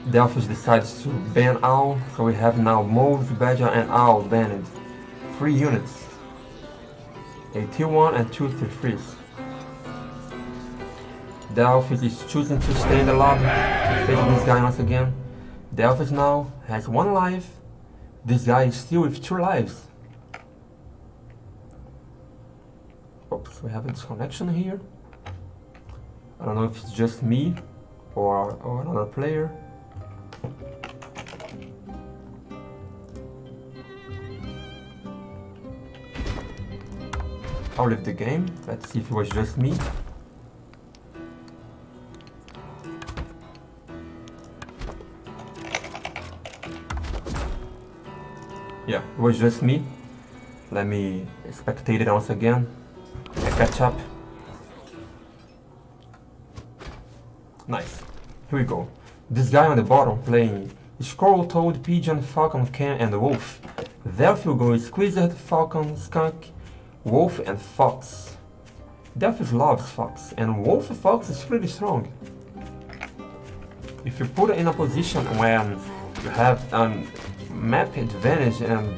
Delphus decides to ban Owl, so we have now Moves, Badger and Owl banned. 3 units. A tier 1 and 2 tier 3s. Delphus is choosing to stay in the lobby to face this guy once again. Delphus now has 1 life. This guy is still with 2 lives. Oops, we have a disconnection here. I don't know if it's just me or another player. I'll leave the game. Let's see if it was just me. Yeah, it was just me. Let me spectate it once again. Catch up. Nice. Here we go. This guy on the bottom playing Squirrel, Toad, Pigeon, Falcon, Can, and Wolf. Delphus will go Squizard, Falcon, Skunk, Wolf, and Fox. Delphus loves Fox, and Wolf Fox is pretty strong. If you put it in a position when you have map advantage and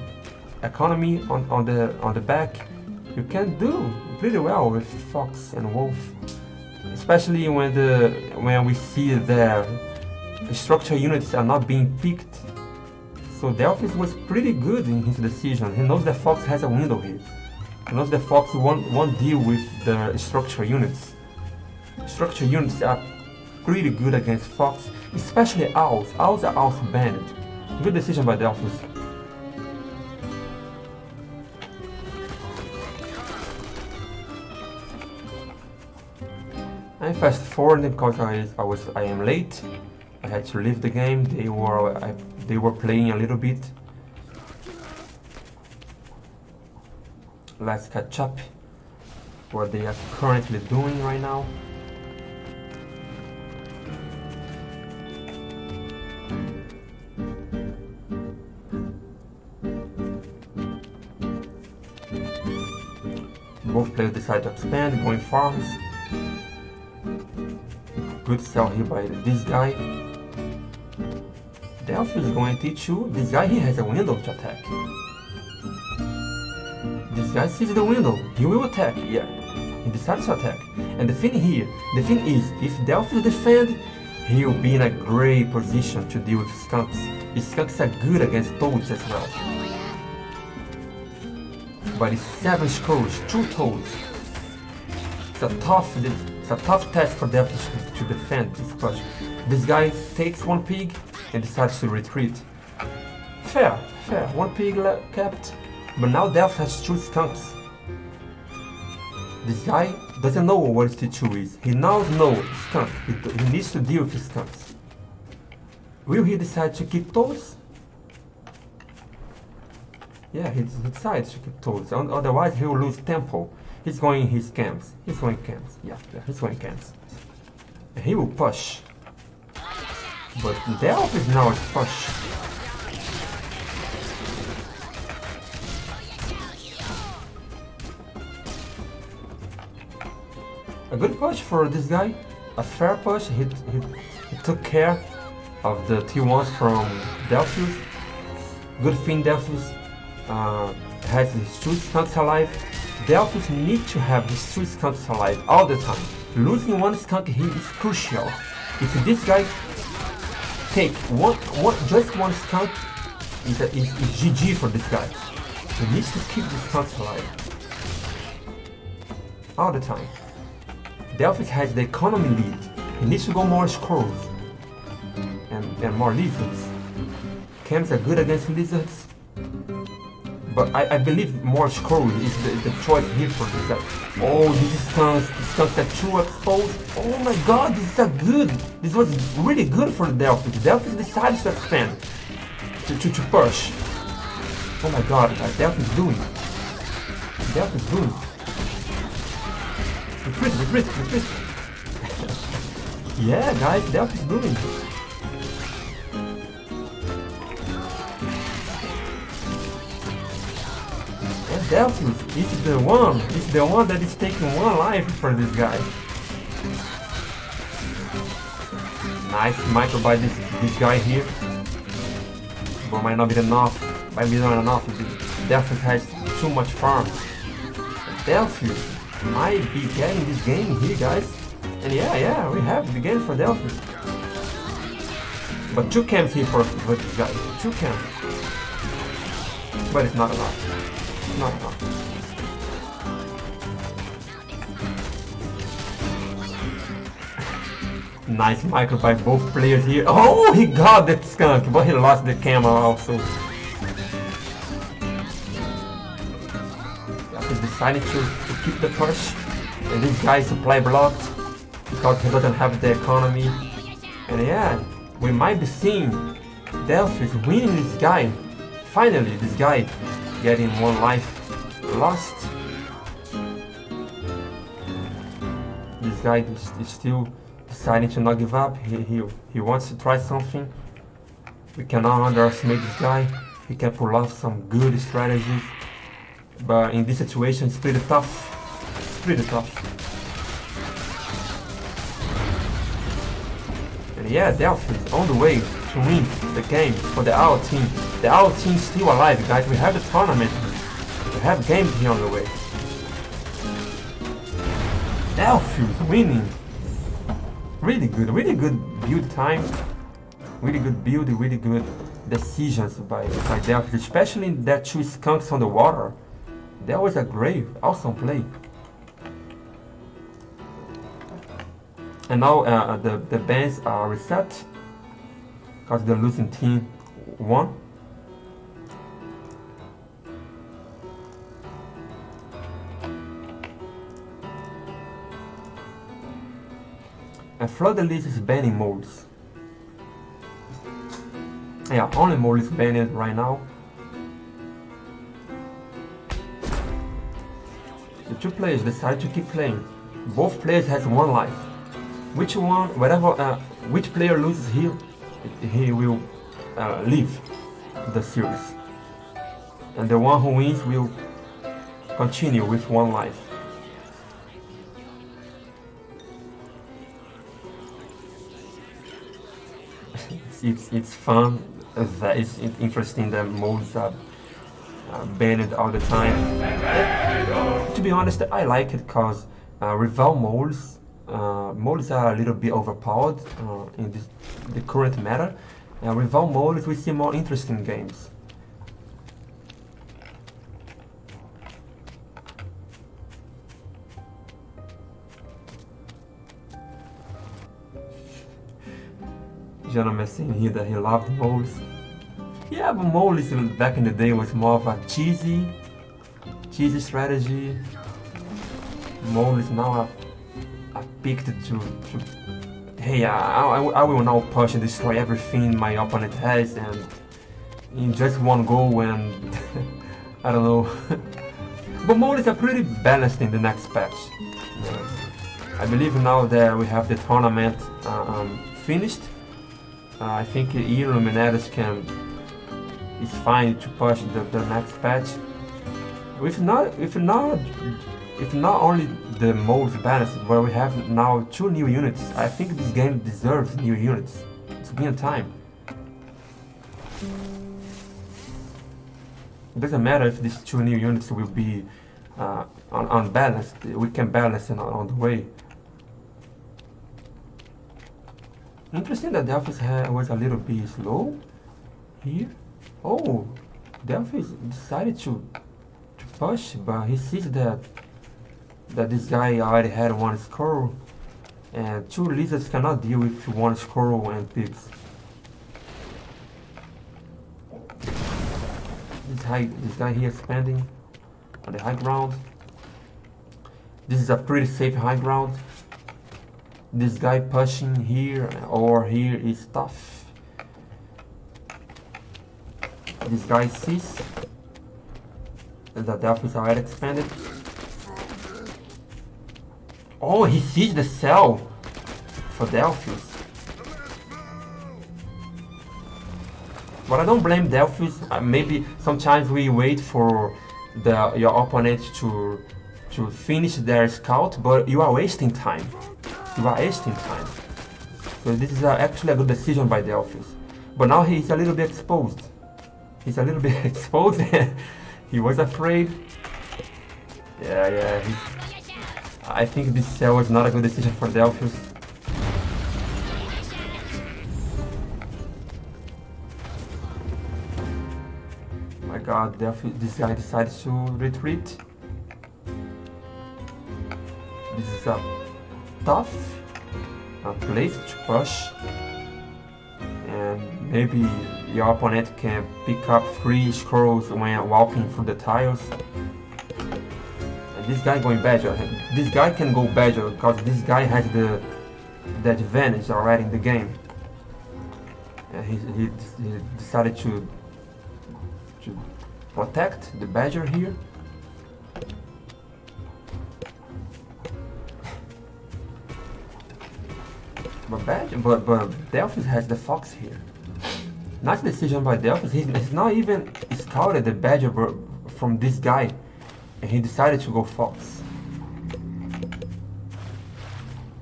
economy on the back, you can do pretty well with Fox and Wolf. Especially when we see their structure units are not being picked. So Delphis was pretty good in his decision. He knows that Fox has a window here. He knows that Fox won't deal with the structure units. Structure units are pretty good against Fox, especially Owls. Owls are also banned. Good decision by Delphis. I'm fast forwarding because I am late. I had to leave the game. They were playing a little bit. Let's catch up what they are currently doing right now. Both players decide to expand, going farms. Good sell here by this guy. Delphis is going to teach you. This guy here has a window to attack. This guy sees the window. He will attack. Yeah, he decides to attack. And the thing is, if Delphis defend, he will be in a great position to deal with skunks. Skunks are good against toads as well. But it's 7 skulls, 2 toads. It's a tough task for Delphis to defend this push. This guy takes 1 pig and decides to retreat. Fair. 1 pig kept. But now Delphis has 2 skunks. This guy doesn't know what T2 is. He now knows skunk. He needs to deal with skunks. Will he decide to keep toads? Yeah, he decides to keep toads. Otherwise he will lose tempo. He's going his camps. Yeah, he's going camps. And he will push. But Delphis now is push. A good push for this guy. A fair push. He took care of the T1s from Delphis. Good thing Delphis has his 2 skunks alive. Delphis needs to have his 2 skunks alive all the time. Losing 1 skunk here is crucial. If this guy take just one skunk, is GG for this guy. He needs to keep the skunks alive all the time. Delphis has the economy lead. He needs to go more scrolls and more lizards. Cams are good against lizards. But I believe more scrolls is the choice here for this guy. Oh, these skunks are too exposed. Oh my god, this was really good for Delphis. Delphis decided to expand, to push. Oh my god, Delphis doing. Retreat. Yeah, guys, Delphis doing. And Delphis is the one that is taking 1 life for this guy. Nice micro by this guy here. But might not be enough. Delphis has too much farm. Delphis might be getting this game here, guys. And yeah, we have the game for Delphis. But 2 camps here for this guy. 2 camps. But it's not enough. Not enough. Nice micro by both players here. Oh, he got that skunk, but he lost the camera also. He's decided to keep the push. And this guy is supply blocked because he doesn't have the economy. And yeah, we might be seeing Delphis winning this guy. Finally, this guy getting 1 life lost. This guy is still deciding to not give up. He wants to try something. We cannot underestimate this guy. He can pull off some good strategies. But in this situation, it's pretty tough. And yeah, Delphis on the way to win the game for the Owl team. The Owl team is still alive, guys. We have the tournament. We have games here on the way. Delphis winning. Really good build time. Really good build, really good decisions by Delphis, especially that two skunks on the water. That was a great, awesome play. And now the bans are reset because the losing team won. And Flood Elite is banning modes. Yeah, only mode is banned right now. The two players decide to keep playing. Both players has one life. Which one, which player loses here, he will leave the series. And the one who wins will continue with one life. It's fun. It's interesting that modes are banned all the time. To be honest, I like it because rival modes are a little bit overpowered in the current meta. Rival modes, we see more interesting games. Gentleman saying here that he loved moles. Yeah, but moles back in the day was more of a cheesy strategy. Moles now are picked to hey, I will now push and destroy everything my opponent has, and in just one go, and I don't know. But moles are pretty balanced in the next patch. I believe now that we have the tournament finished. I think Illuminatus is fine to push the next patch. If not only the modes balanced, but we have now 2 new units. I think this game deserves new units. It's been time. It doesn't matter if these 2 new units will be unbalanced. We can balance it on the way. Interesting that Delphis was a little bit slow here. Oh, Delphis decided to push, but he sees that this guy already had 1 squirrel, and 2 lizards cannot deal with 1 squirrel and pigs. This guy here expanding on the high ground. This is a pretty safe high ground. This guy pushing here or here is tough. This guy sees that Delphis already expanded. Oh, he sees the cell for Delphis. But I don't blame Delphis. Maybe sometimes we wait for your opponent to finish their scout, but you are wasting time. You are wasting time. So this is actually a good decision by Delphis. But now he's a little bit exposed. He's a little bit exposed. He was afraid. Yeah. I think this cell was not a good decision for Delphis. My God, this guy decided to retreat. This is a tough place to push, and maybe your opponent can pick up 3 scrolls when walking through the tiles. And this guy going Badger. This guy can go Badger because this guy has the advantage already in the game. And he decided to protect the Badger here. But Delphis has the Fox here. Nice decision by Delphis. He's not even scouted the Badger from this guy, and he decided to go Fox.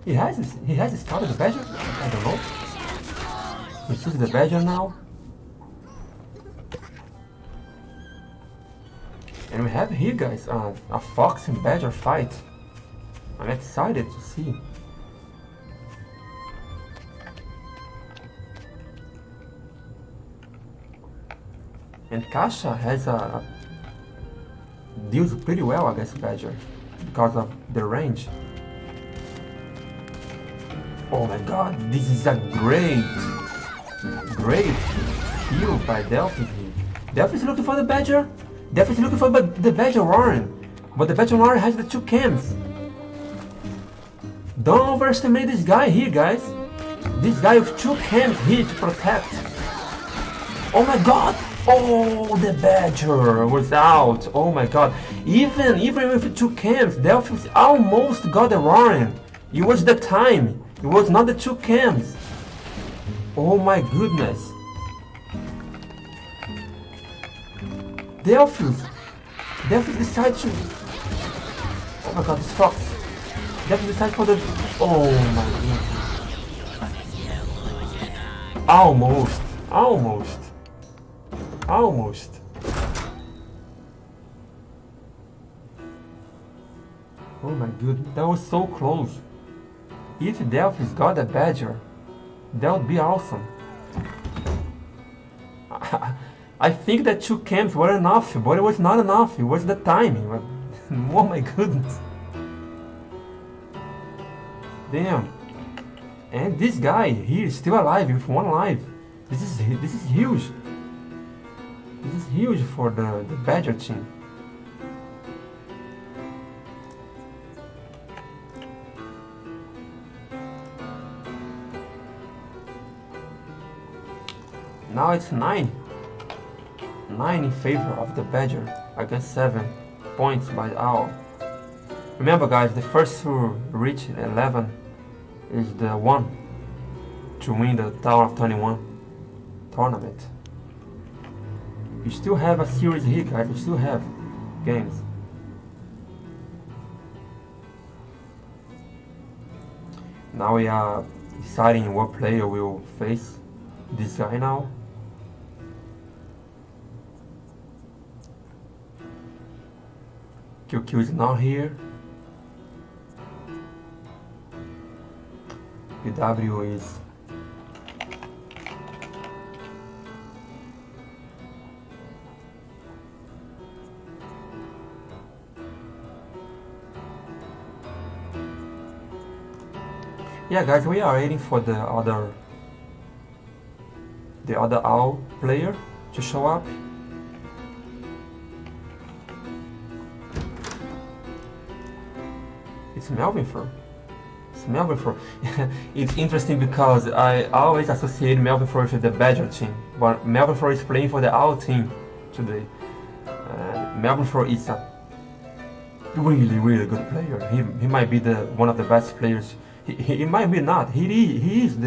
He has scouted the Badger? I don't know. He sees the Badger now. And we have here, guys, a Fox and Badger fight. I'm excited to see. And Kasha has deals pretty well against Badger because of the range. Oh my god, this is a great kill by Delphi here. Delphi's looking for the Badger. Delphi's looking for the Badger Warren. But the Badger Warren has the 2 cams. Don't overestimate this guy here, guys. This guy with 2 cams here to protect. Oh my god! Oh, the Badger was out. Oh my god. Even with 2 cams, Delphi almost got the Warren. It was the time. It was not the 2 cams. Oh my goodness. Delphi decided to... Oh my god, this Fox. Delphi decided for the... Oh my goodness. Almost. Oh my goodness, that was so close. If Delphi's got a Badger, that would be awesome. I think that 2 camps were enough, but it was not enough. It was the timing. Oh my goodness. Damn. And this guy here is still alive with 1 life. This is huge. This is huge for the Badger team. Now it's 9 in favor of the Badger against 7 points by the Owl. Remember guys, the first to reach 11 is the one to win the Tower of 21 tournament. You still have a series here guys, you still have games. Now we are deciding what player will face this guy now. QQ is not here. PW is yeah guys, we are waiting for the other Owl player to show up. It's Melvinford. It's Melvinford. It's interesting because I always associate Melvinford with the Badger team, but Melvinford is playing for the Owl team today. Melvinford is a really good player. He might be one of the best players. He might be not. He is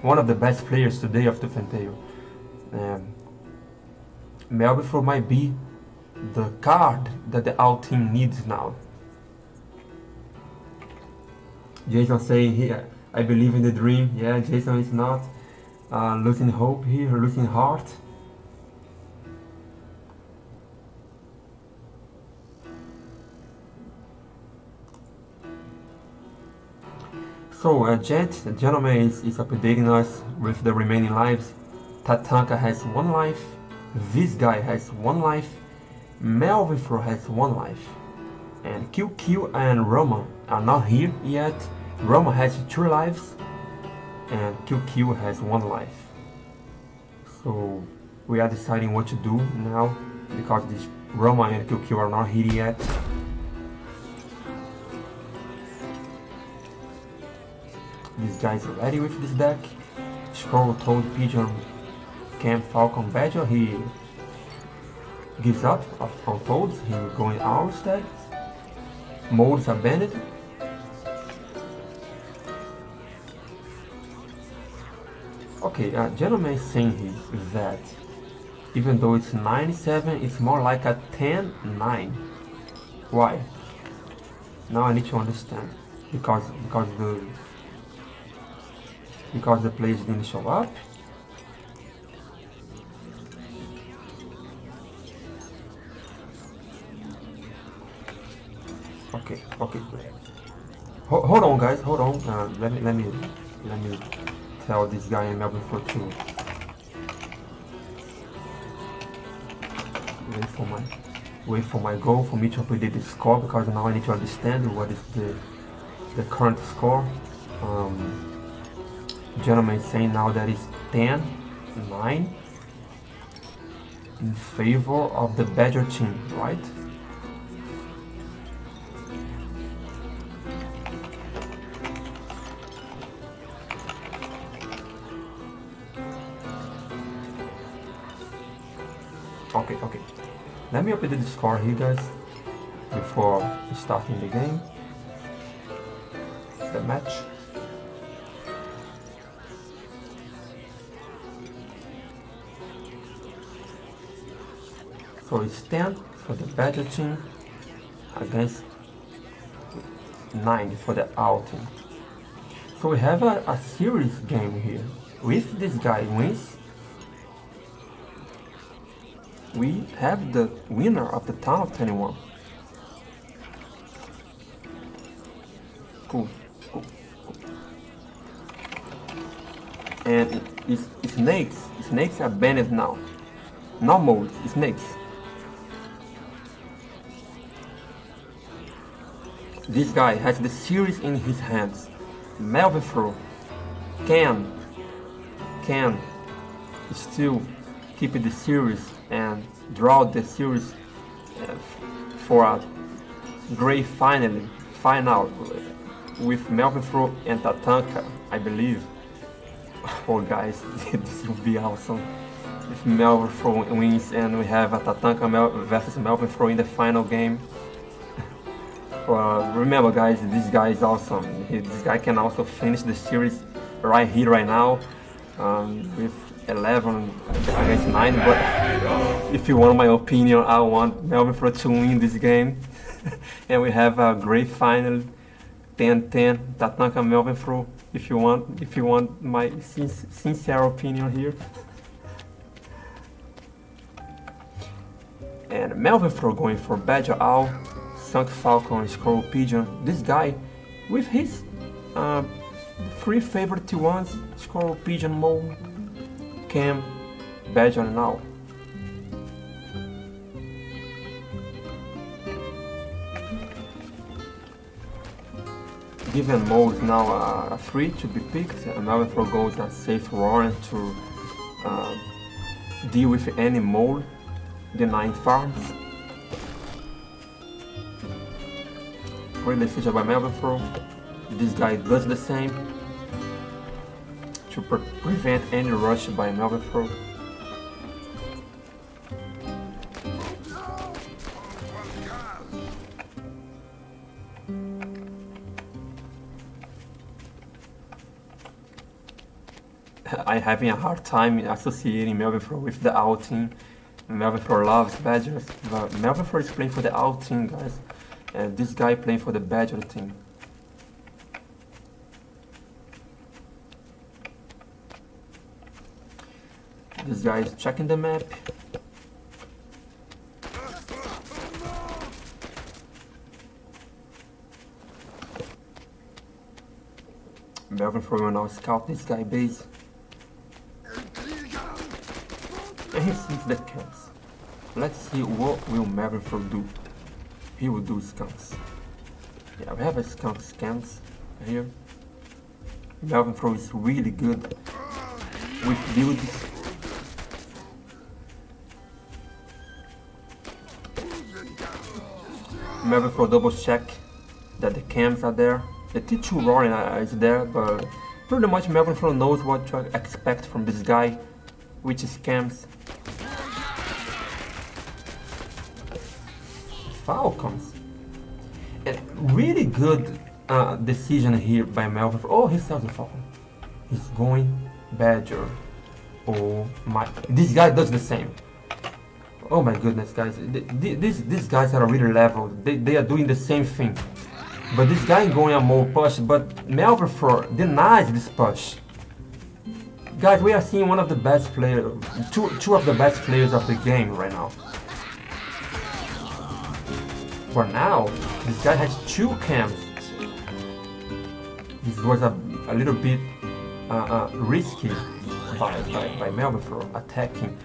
one of the best players today of Tooth and Tail. Melvinford might be the card that the Owl team needs now. Jason saying here, I believe in the dream. Yeah, Jason is not losing hope here, losing heart. So Gentleman is updating us with the remaining lives. Tatanka has 1 life, this guy has 1 life, Melvinford has 1 life, and QQ and Roma are not here yet. Roma has 2 lives, and QQ has 1 life. So we are deciding what to do now, because this Roma and QQ are not here yet. This guy is ready with this deck. Scroll, Toad, Pigeon, Camp, Falcon, Badger. He gives up on Toads. He going our instead. Modes are banned. Okay, Gentleman is saying here that even though it's 97, it's more like a 10-9. Why? Now I need to understand. Because the players didn't show up. Okay. Hold on, guys. Hold on. Let me tell this guy in Melvinford too. wait for my goal for me to predict the score, because now I need to understand what is the current score. Gentleman is saying now that it's 10-9 in favor of the Badger team, right? Okay. Let me update the score here, guys, before starting the game, the match. So it's 10 for the Badger team against 9 for the Owl team. So we have a serious game here. If this guy wins, we have the winner of the Town of 21. Cool. And it's snakes. Snakes are banned now. No mode, snakes. This guy has the series in his hands. Melvifro can still keep the series and draw the series for a great final with Melvifro and Tatanka, I believe. Oh guys, this will be awesome if Melvifro wins and we have a Tatanka versus Melvifro in the final game. Remember guys, this guy is awesome. This guy can also finish the series right here, right now, with 11 against 9, but if you want my opinion, I want Melvifro to win this game. And we have a great final, 10-10, Tatanka Melvifro, if you want my sincere opinion here. And Melvifro going for Badger Owl, Skunk Falcon, Squirrel Pigeon. This guy with his 3 favorite T1s, Squirrel Pigeon, Mole, Cam, Badger and Owl. Given Mole is now free to be picked, and Melvifro goes a safe warrant to deal with any Mole denying farms. Great decision by Melvifro. This guy does the same to prevent any rush by Melvifro. I'm having a hard time associating Melvifro with the Owl team. Melvifro loves Badgers, but Melvifro is playing for the Owl team, guys. And this guy playing for the Badger team. This guy is checking the map. Melvifro will now scout this guy base. And he sees the camps. Let's see what will Melvifro do. He will do skunks. Yeah, we have a skunk scans here. Melvifro is really good with builds. Melvifro double check that the cams are there. The T2 Roaring is there, but pretty much Melvifro knows what to expect from this guy, which is cams. Falcons. And really good decision here by Melvifro. Oh, he sells the Falcon. He's going Badger. Oh my, this guy does the same. Oh my goodness, guys, these guys are really leveled. They are doing the same thing. But this guy is going a more push, but Melvifro denies this push. Guys, we are seeing one of the best players, two of the best players of the game right now. For now, this guy has 2 camps. This was a little bit risky by Melvifro attacking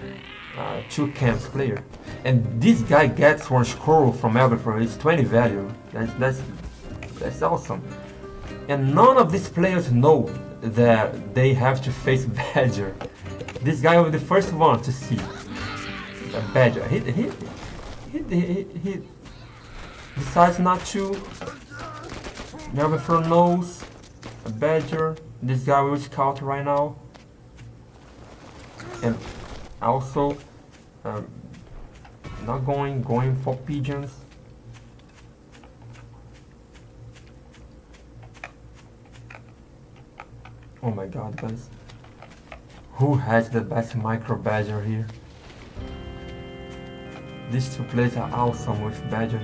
2 camps player. And this guy gets one scroll from Melbourne. It's 20 value. That's awesome. And none of these players know that they have to face Badger. This guy was the first one to see a Badger. He decides not to. Melbourne knows a Badger. This guy will scout right now. And also not going for pigeons. Oh my god, guys. Who has the best micro Badger here? These two players are awesome with Badger.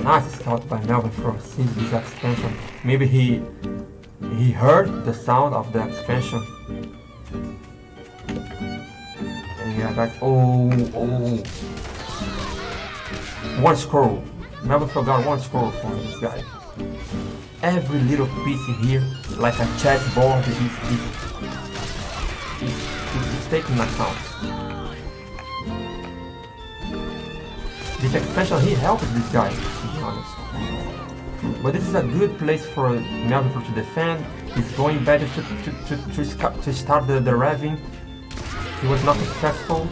Nice scout by Melvin from since this expansion. Maybe he heard the sound of the expansion. And yeah, guys, oh. One scroll. Melvin forgot one scroll from this guy. Every little piece here, like a chessboard, is taken account. This expansion here helps this guy, to be honest. But this is a good place for Melvin to defend. He's going better to start the revving. He was not successful.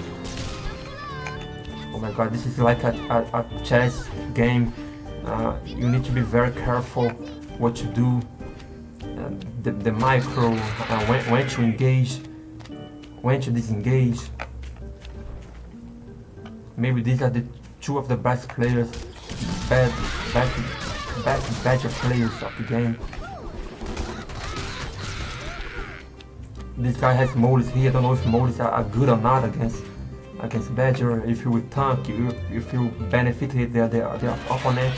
Oh my god, this is like a chess game. You need to be very careful what to do, the micro, when to engage, when to disengage. Maybe these are the two of the best players, Badger players of the game. This guy has moles here. I don't know if moles are good or not against Badger. If you will tank, if you benefited their opponent.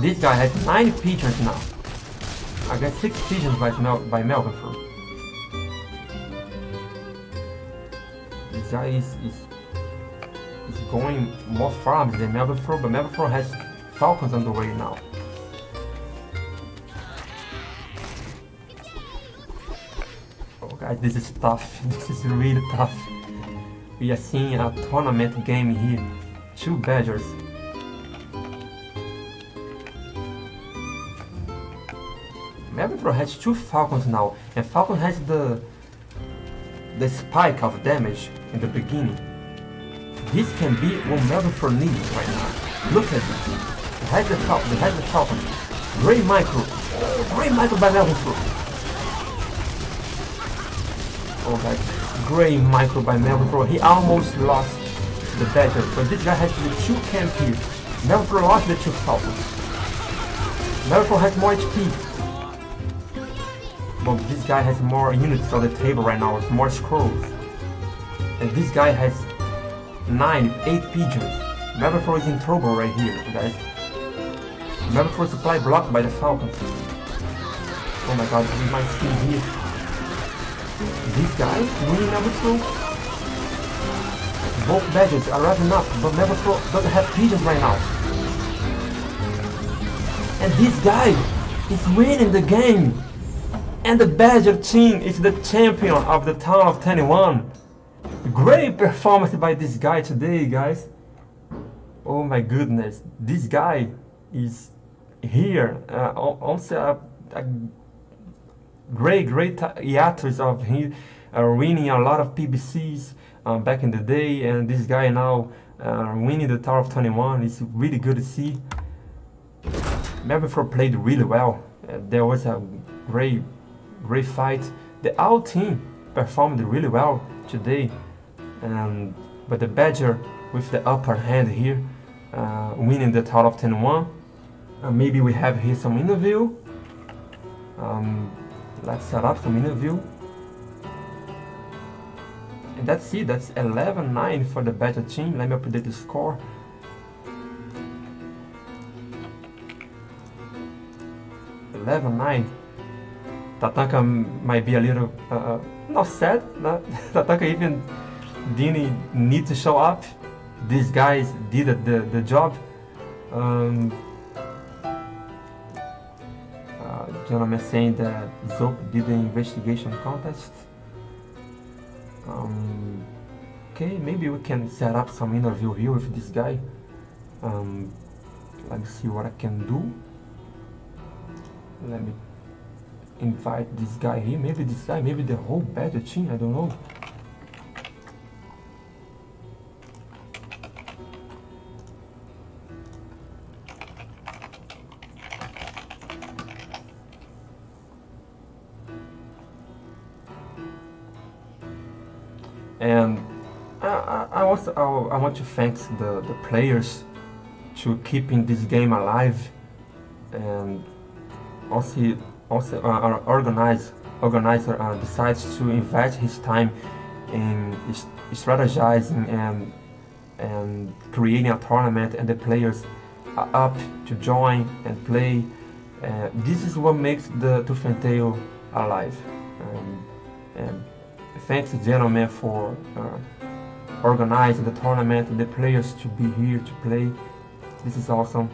This guy has 9 pigeons now. I got 6 pigeons by Melvin. This guy is going more farms than Melvin, but Melvin has falcons on the way now. Oh guys, this is tough. This is really tough. We are seeing a tournament game here. 2 Badgers. Melvin has 2 falcons now, and Falcon has the spike of damage in the beginning. This can be what Melvin needs right now. Look at this. He has the falcon. Great micro. Great micro by Melvin. Oh guys, great micro by Melvin. He almost lost the Badger, but this guy has the 2 camp here. Melvin lost the 2 falcons. Melvin has more HP. But this guy has more units on the table right now, with more scrolls. And this guy has 8 pigeons. Melvin is in trouble right here, guys. Melvin supply blocked by the falcons. Oh my god, we might see here. This guy winning Melvin. Both Badgers are revving up, but Melvin doesn't have pigeons right now. And this guy is winning the game. And the Badger team is the champion of the Town of 21. Great performance by this guy today, guys. Oh my goodness, this guy is here. Also a great hiatus of him winning a lot of PBCs back in the day, and this guy now winning the Tower of 21 is really good to see. Melvin played really well. There was a great fight. The whole team performed really well today, but the Badger with the upper hand here, winning the Tower of 21. Maybe we have here some interview. Let's set up some interview. And that's it. That's 11-9 for the Badger team. Let me update the score. Tatanka might be a little not sad. Tatanka even didn't need to show up. These guys did the job. gentleman saying that Zope did the investigation contest. Okay, maybe we can set up some interview here with this guy. Let me see what I can do. Let me invite this guy here. Maybe this guy, maybe the whole Badger team, I don't know. And I want to thank the players to keeping this game alive, and also organizer decides to invest his time in strategizing and creating a tournament, and the players are up to join and play. This is what makes the Tooth and Tail alive. And thanks, gentlemen, for organizing the tournament and the players to be here to play. This is awesome.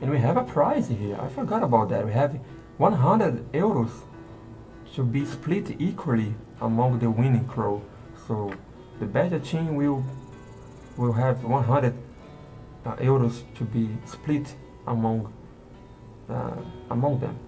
And we have a prize here. I forgot about that. We have 100 euros to be split equally among the winning crew. So the Badger team will have 100 euros to be split among them.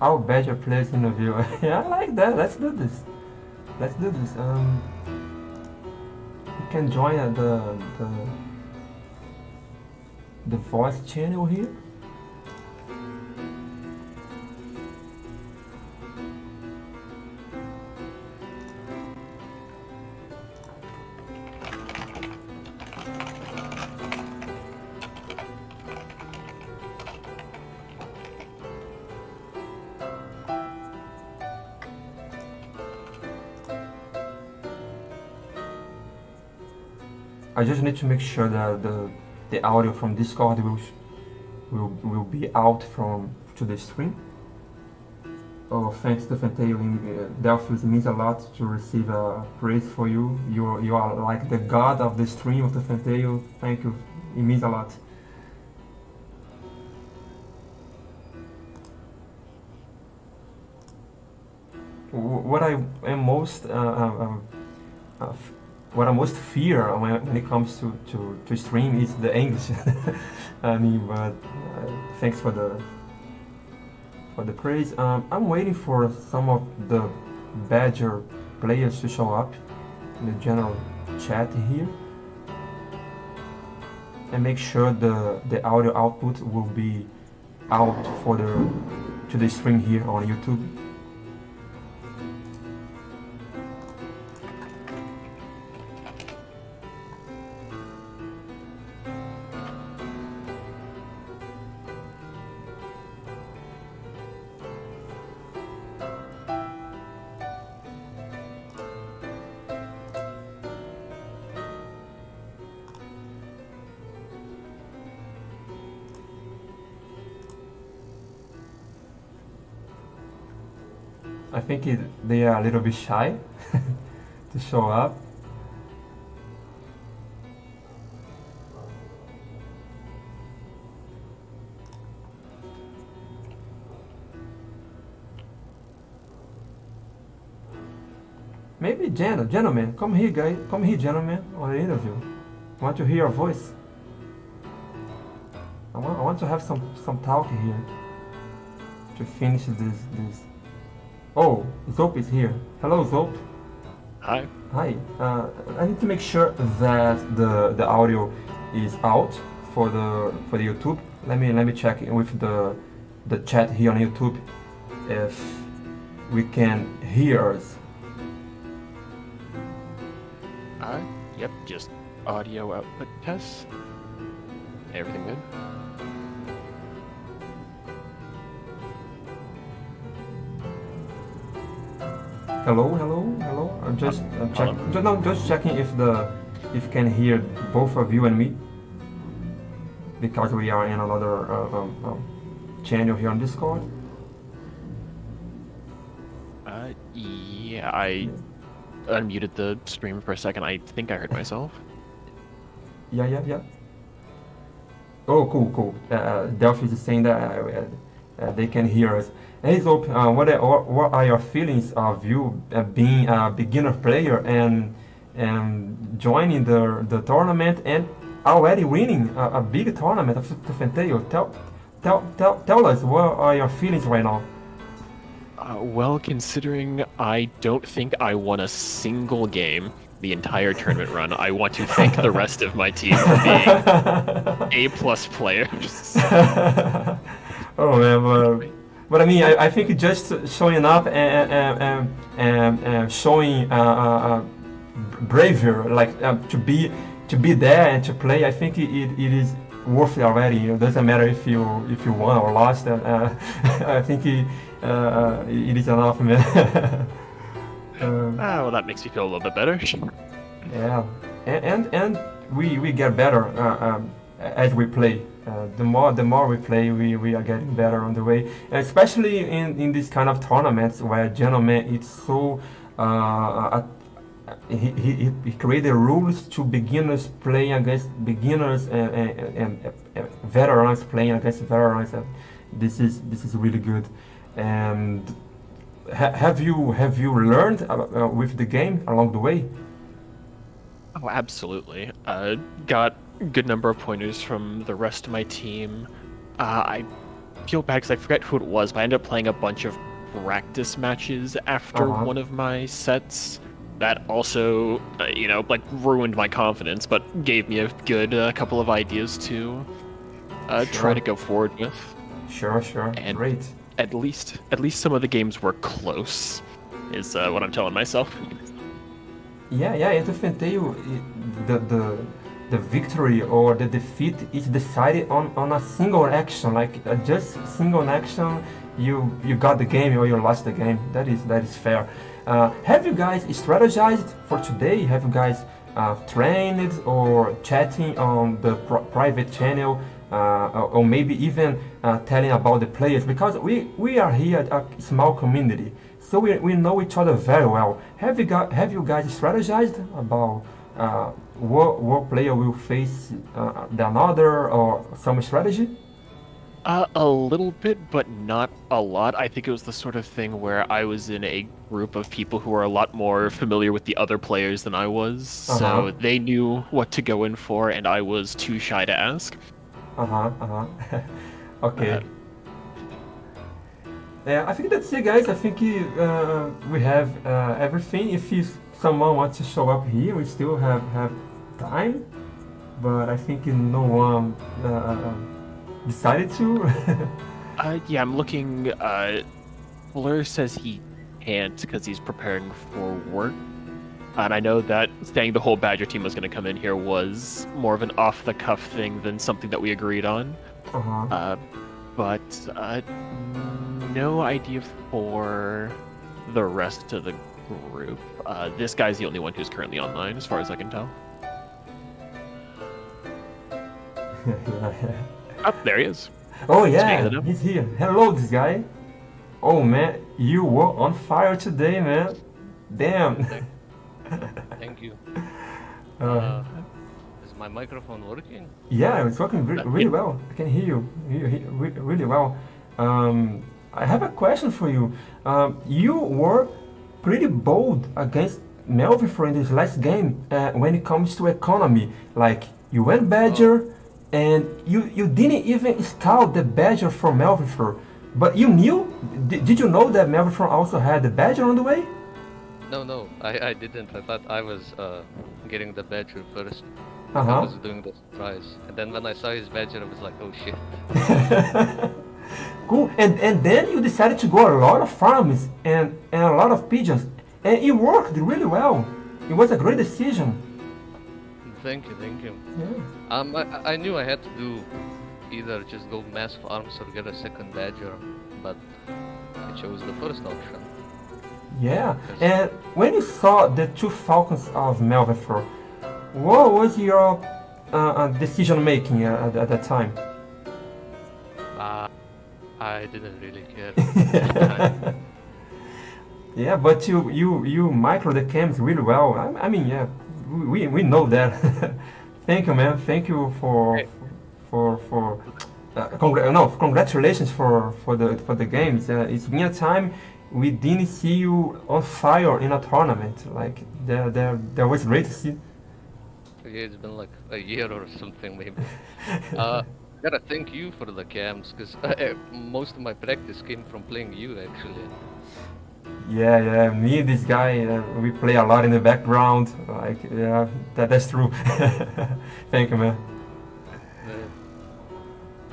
Our Badger players interview. Yeah, I like that. Let's do this. Let's do this. You can join the voice channel here. I just need to make sure that the audio from Discord will be out to the stream. Oh, thanks to Fentail. Delphus, means a lot to receive praise for you. You are like the god of the stream of the Fentail. Thank you. It means a lot. What I am most what I most fear when it comes to stream is the English. I mean, but thanks for the praise. I'm waiting for some of the Badger players to show up in the general chat here, and make sure the audio output will be out to the stream here on YouTube. I think they are a little bit shy to show up. Maybe gentlemen, come here, guys. Come here, gentlemen, on the interview. I want to hear your voice. I want to have some talk here to finish this. Oh, Zope is here. Hello, Zope. Hi. Hi. I need to make sure that the audio is out for the YouTube. Let me check with the chat here on YouTube if we can hear us. Yep, just audio output test. Everything good? hello. I'm just Hello. just checking if you can hear both of you and me, because we are in another channel here on Discord. Yeah, I unmuted the stream for a second. I think I heard myself. Yeah. Oh, cool. Delphi is saying that they can hear us. Hey, Zope, what are your feelings of you being a beginner player and joining the tournament and already winning a big tournament of Tufenteio? Tell us, what are your feelings right now? Well, considering I don't think I won a single game the entire tournament run, I want to thank the rest of my team for being A+ players. Oh man, but I mean, I think just showing up and showing bravery, like to be there and to play, I think it is worth it already. It doesn't matter if you won or lost. I think it is enough, man. Well, that makes me feel a little bit better. Yeah, and we get better as we play. The more we play, we are getting better on the way. And especially in this kind of tournaments where gentleman it's so he created rules to beginners playing against beginners and veterans playing against veterans. This is really good. And have you learned with the game along the way? Oh, absolutely. Got a good number of pointers from the rest of my team. I feel bad because I forget who it was, but I ended up playing a bunch of practice matches after one of my sets. That also, like ruined my confidence, but gave me a good couple of ideas to try to go forward with. Sure. And great. At least some of the games were close, is what I'm telling myself. Yeah. In Tufenteio, the victory or the defeat is decided on a single action, like just single action. You got the game or you lost the game. That is fair. Have you guys strategized for today? Have you guys trained or chatting on the private channel, or maybe even telling about the players? Because we are here at a small community, so we know each other very well. Have you guys strategized about what player will face the another, or some strategy? A little bit, but not a lot. I think it was the sort of thing where I was in a group of people who are a lot more familiar with the other players than I was, so they knew what to go in for, and I was too shy to ask. Okay. Yeah, I think that's it, guys. I think we have everything. If someone wants to show up here, we still have time, but I think no one decided to. Yeah, I'm looking. Blur says he can't because he's preparing for work. And I know that saying the whole Badger team was going to come in here was more of an off-the-cuff thing than something that we agreed on. But no idea for the rest of the group. This guy's the only one who's currently online, as far as I can tell. Oh, there he is. Oh yeah, he's here. Hello, this guy. Oh man, you were on fire today, man. Damn. Thank you. Is my microphone working? Yeah, it's working really well. I can hear you really well. I have a question for you. You were pretty bold against Melvin in this last game when it comes to economy. Like, you went Badger, and you didn't even scout the Badger from Melvin, but you knew. Did you know that Melvin also had the Badger on the way? No, I didn't. I thought I was getting the Badger first. Uh-huh. I was doing the surprise, and then when I saw his Badger, I was like, oh shit. Cool. And then you decided to go a lot of farms and a lot of pigeons, and it worked really well. It was a great decision. Thank you. Yeah. I knew I had to do either just go mass farms or get a second Badger, but I chose the first option. Yeah, and when you saw the two Falcons of Melveford, what was your decision making at that time? Uh, I didn't really care. Yeah, but you micro the cams really well. I mean, yeah, we know that. Thank you, man. Thank you Hey. for congratulations for the games. It's been a time we didn't see you on fire in a tournament. Like that was great to see. Yeah, it's been like a year or something maybe. Gotta thank you for the cams, because most of my practice came from playing you actually. Yeah, me and this guy, we play a lot in the background. Like, yeah, that's true. Thank you, man.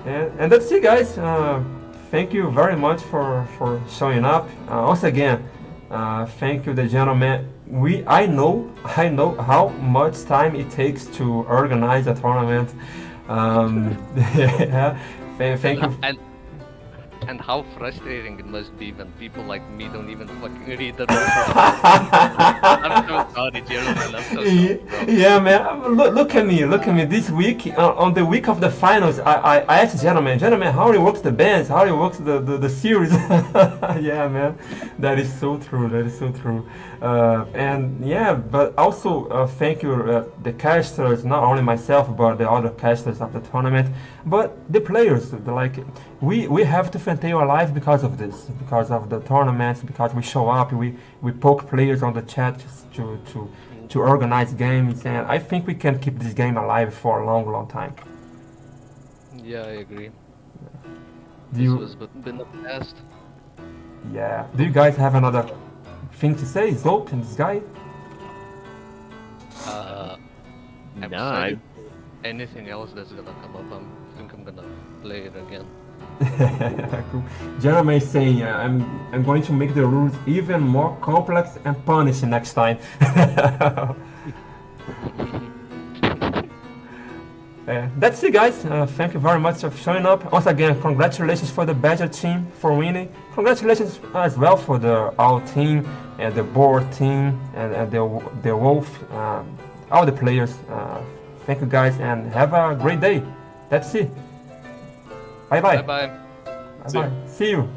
And that's it, guys. Thank you very much for showing up. Once again, thank you, the gentleman. I know how much time it takes to organize a tournament. Yeah, thank you. And how frustrating it must be when people like me don't even fucking read the rules. I'm so sorry, gentlemen. I'm so sorry, bro. Yeah, man. Look at me. This week, on the week of the finals, I asked gentlemen, how he works the bands, how he works the series. Yeah, man. That is so true. And yeah, but also thank you, the casters, not only myself, but the other casters of the tournament, but the players. Like, we have to Fanteo alive because of this, because of the tournaments, because we show up, we poke players on the chat to organize games, and I think we can keep this game alive for a long time. Yeah, I agree. Do This you, was been the past. yeah. Do you guys have another thing to say? Zope and this guy? I'm Nah, excited for anything else that's gonna come up. I think I'm gonna play it again. Cool. Jeremy is saying, I'm going to make the rules even more complex and punishing next time. That's it, guys. Thank you very much for showing up. Once again, congratulations for the Badger team for winning. Congratulations as well for the our team and the board team and the Wolf, all the players. Thank you, guys, and have a great day. That's it. Bye bye. Bye bye. Bye bye. See you.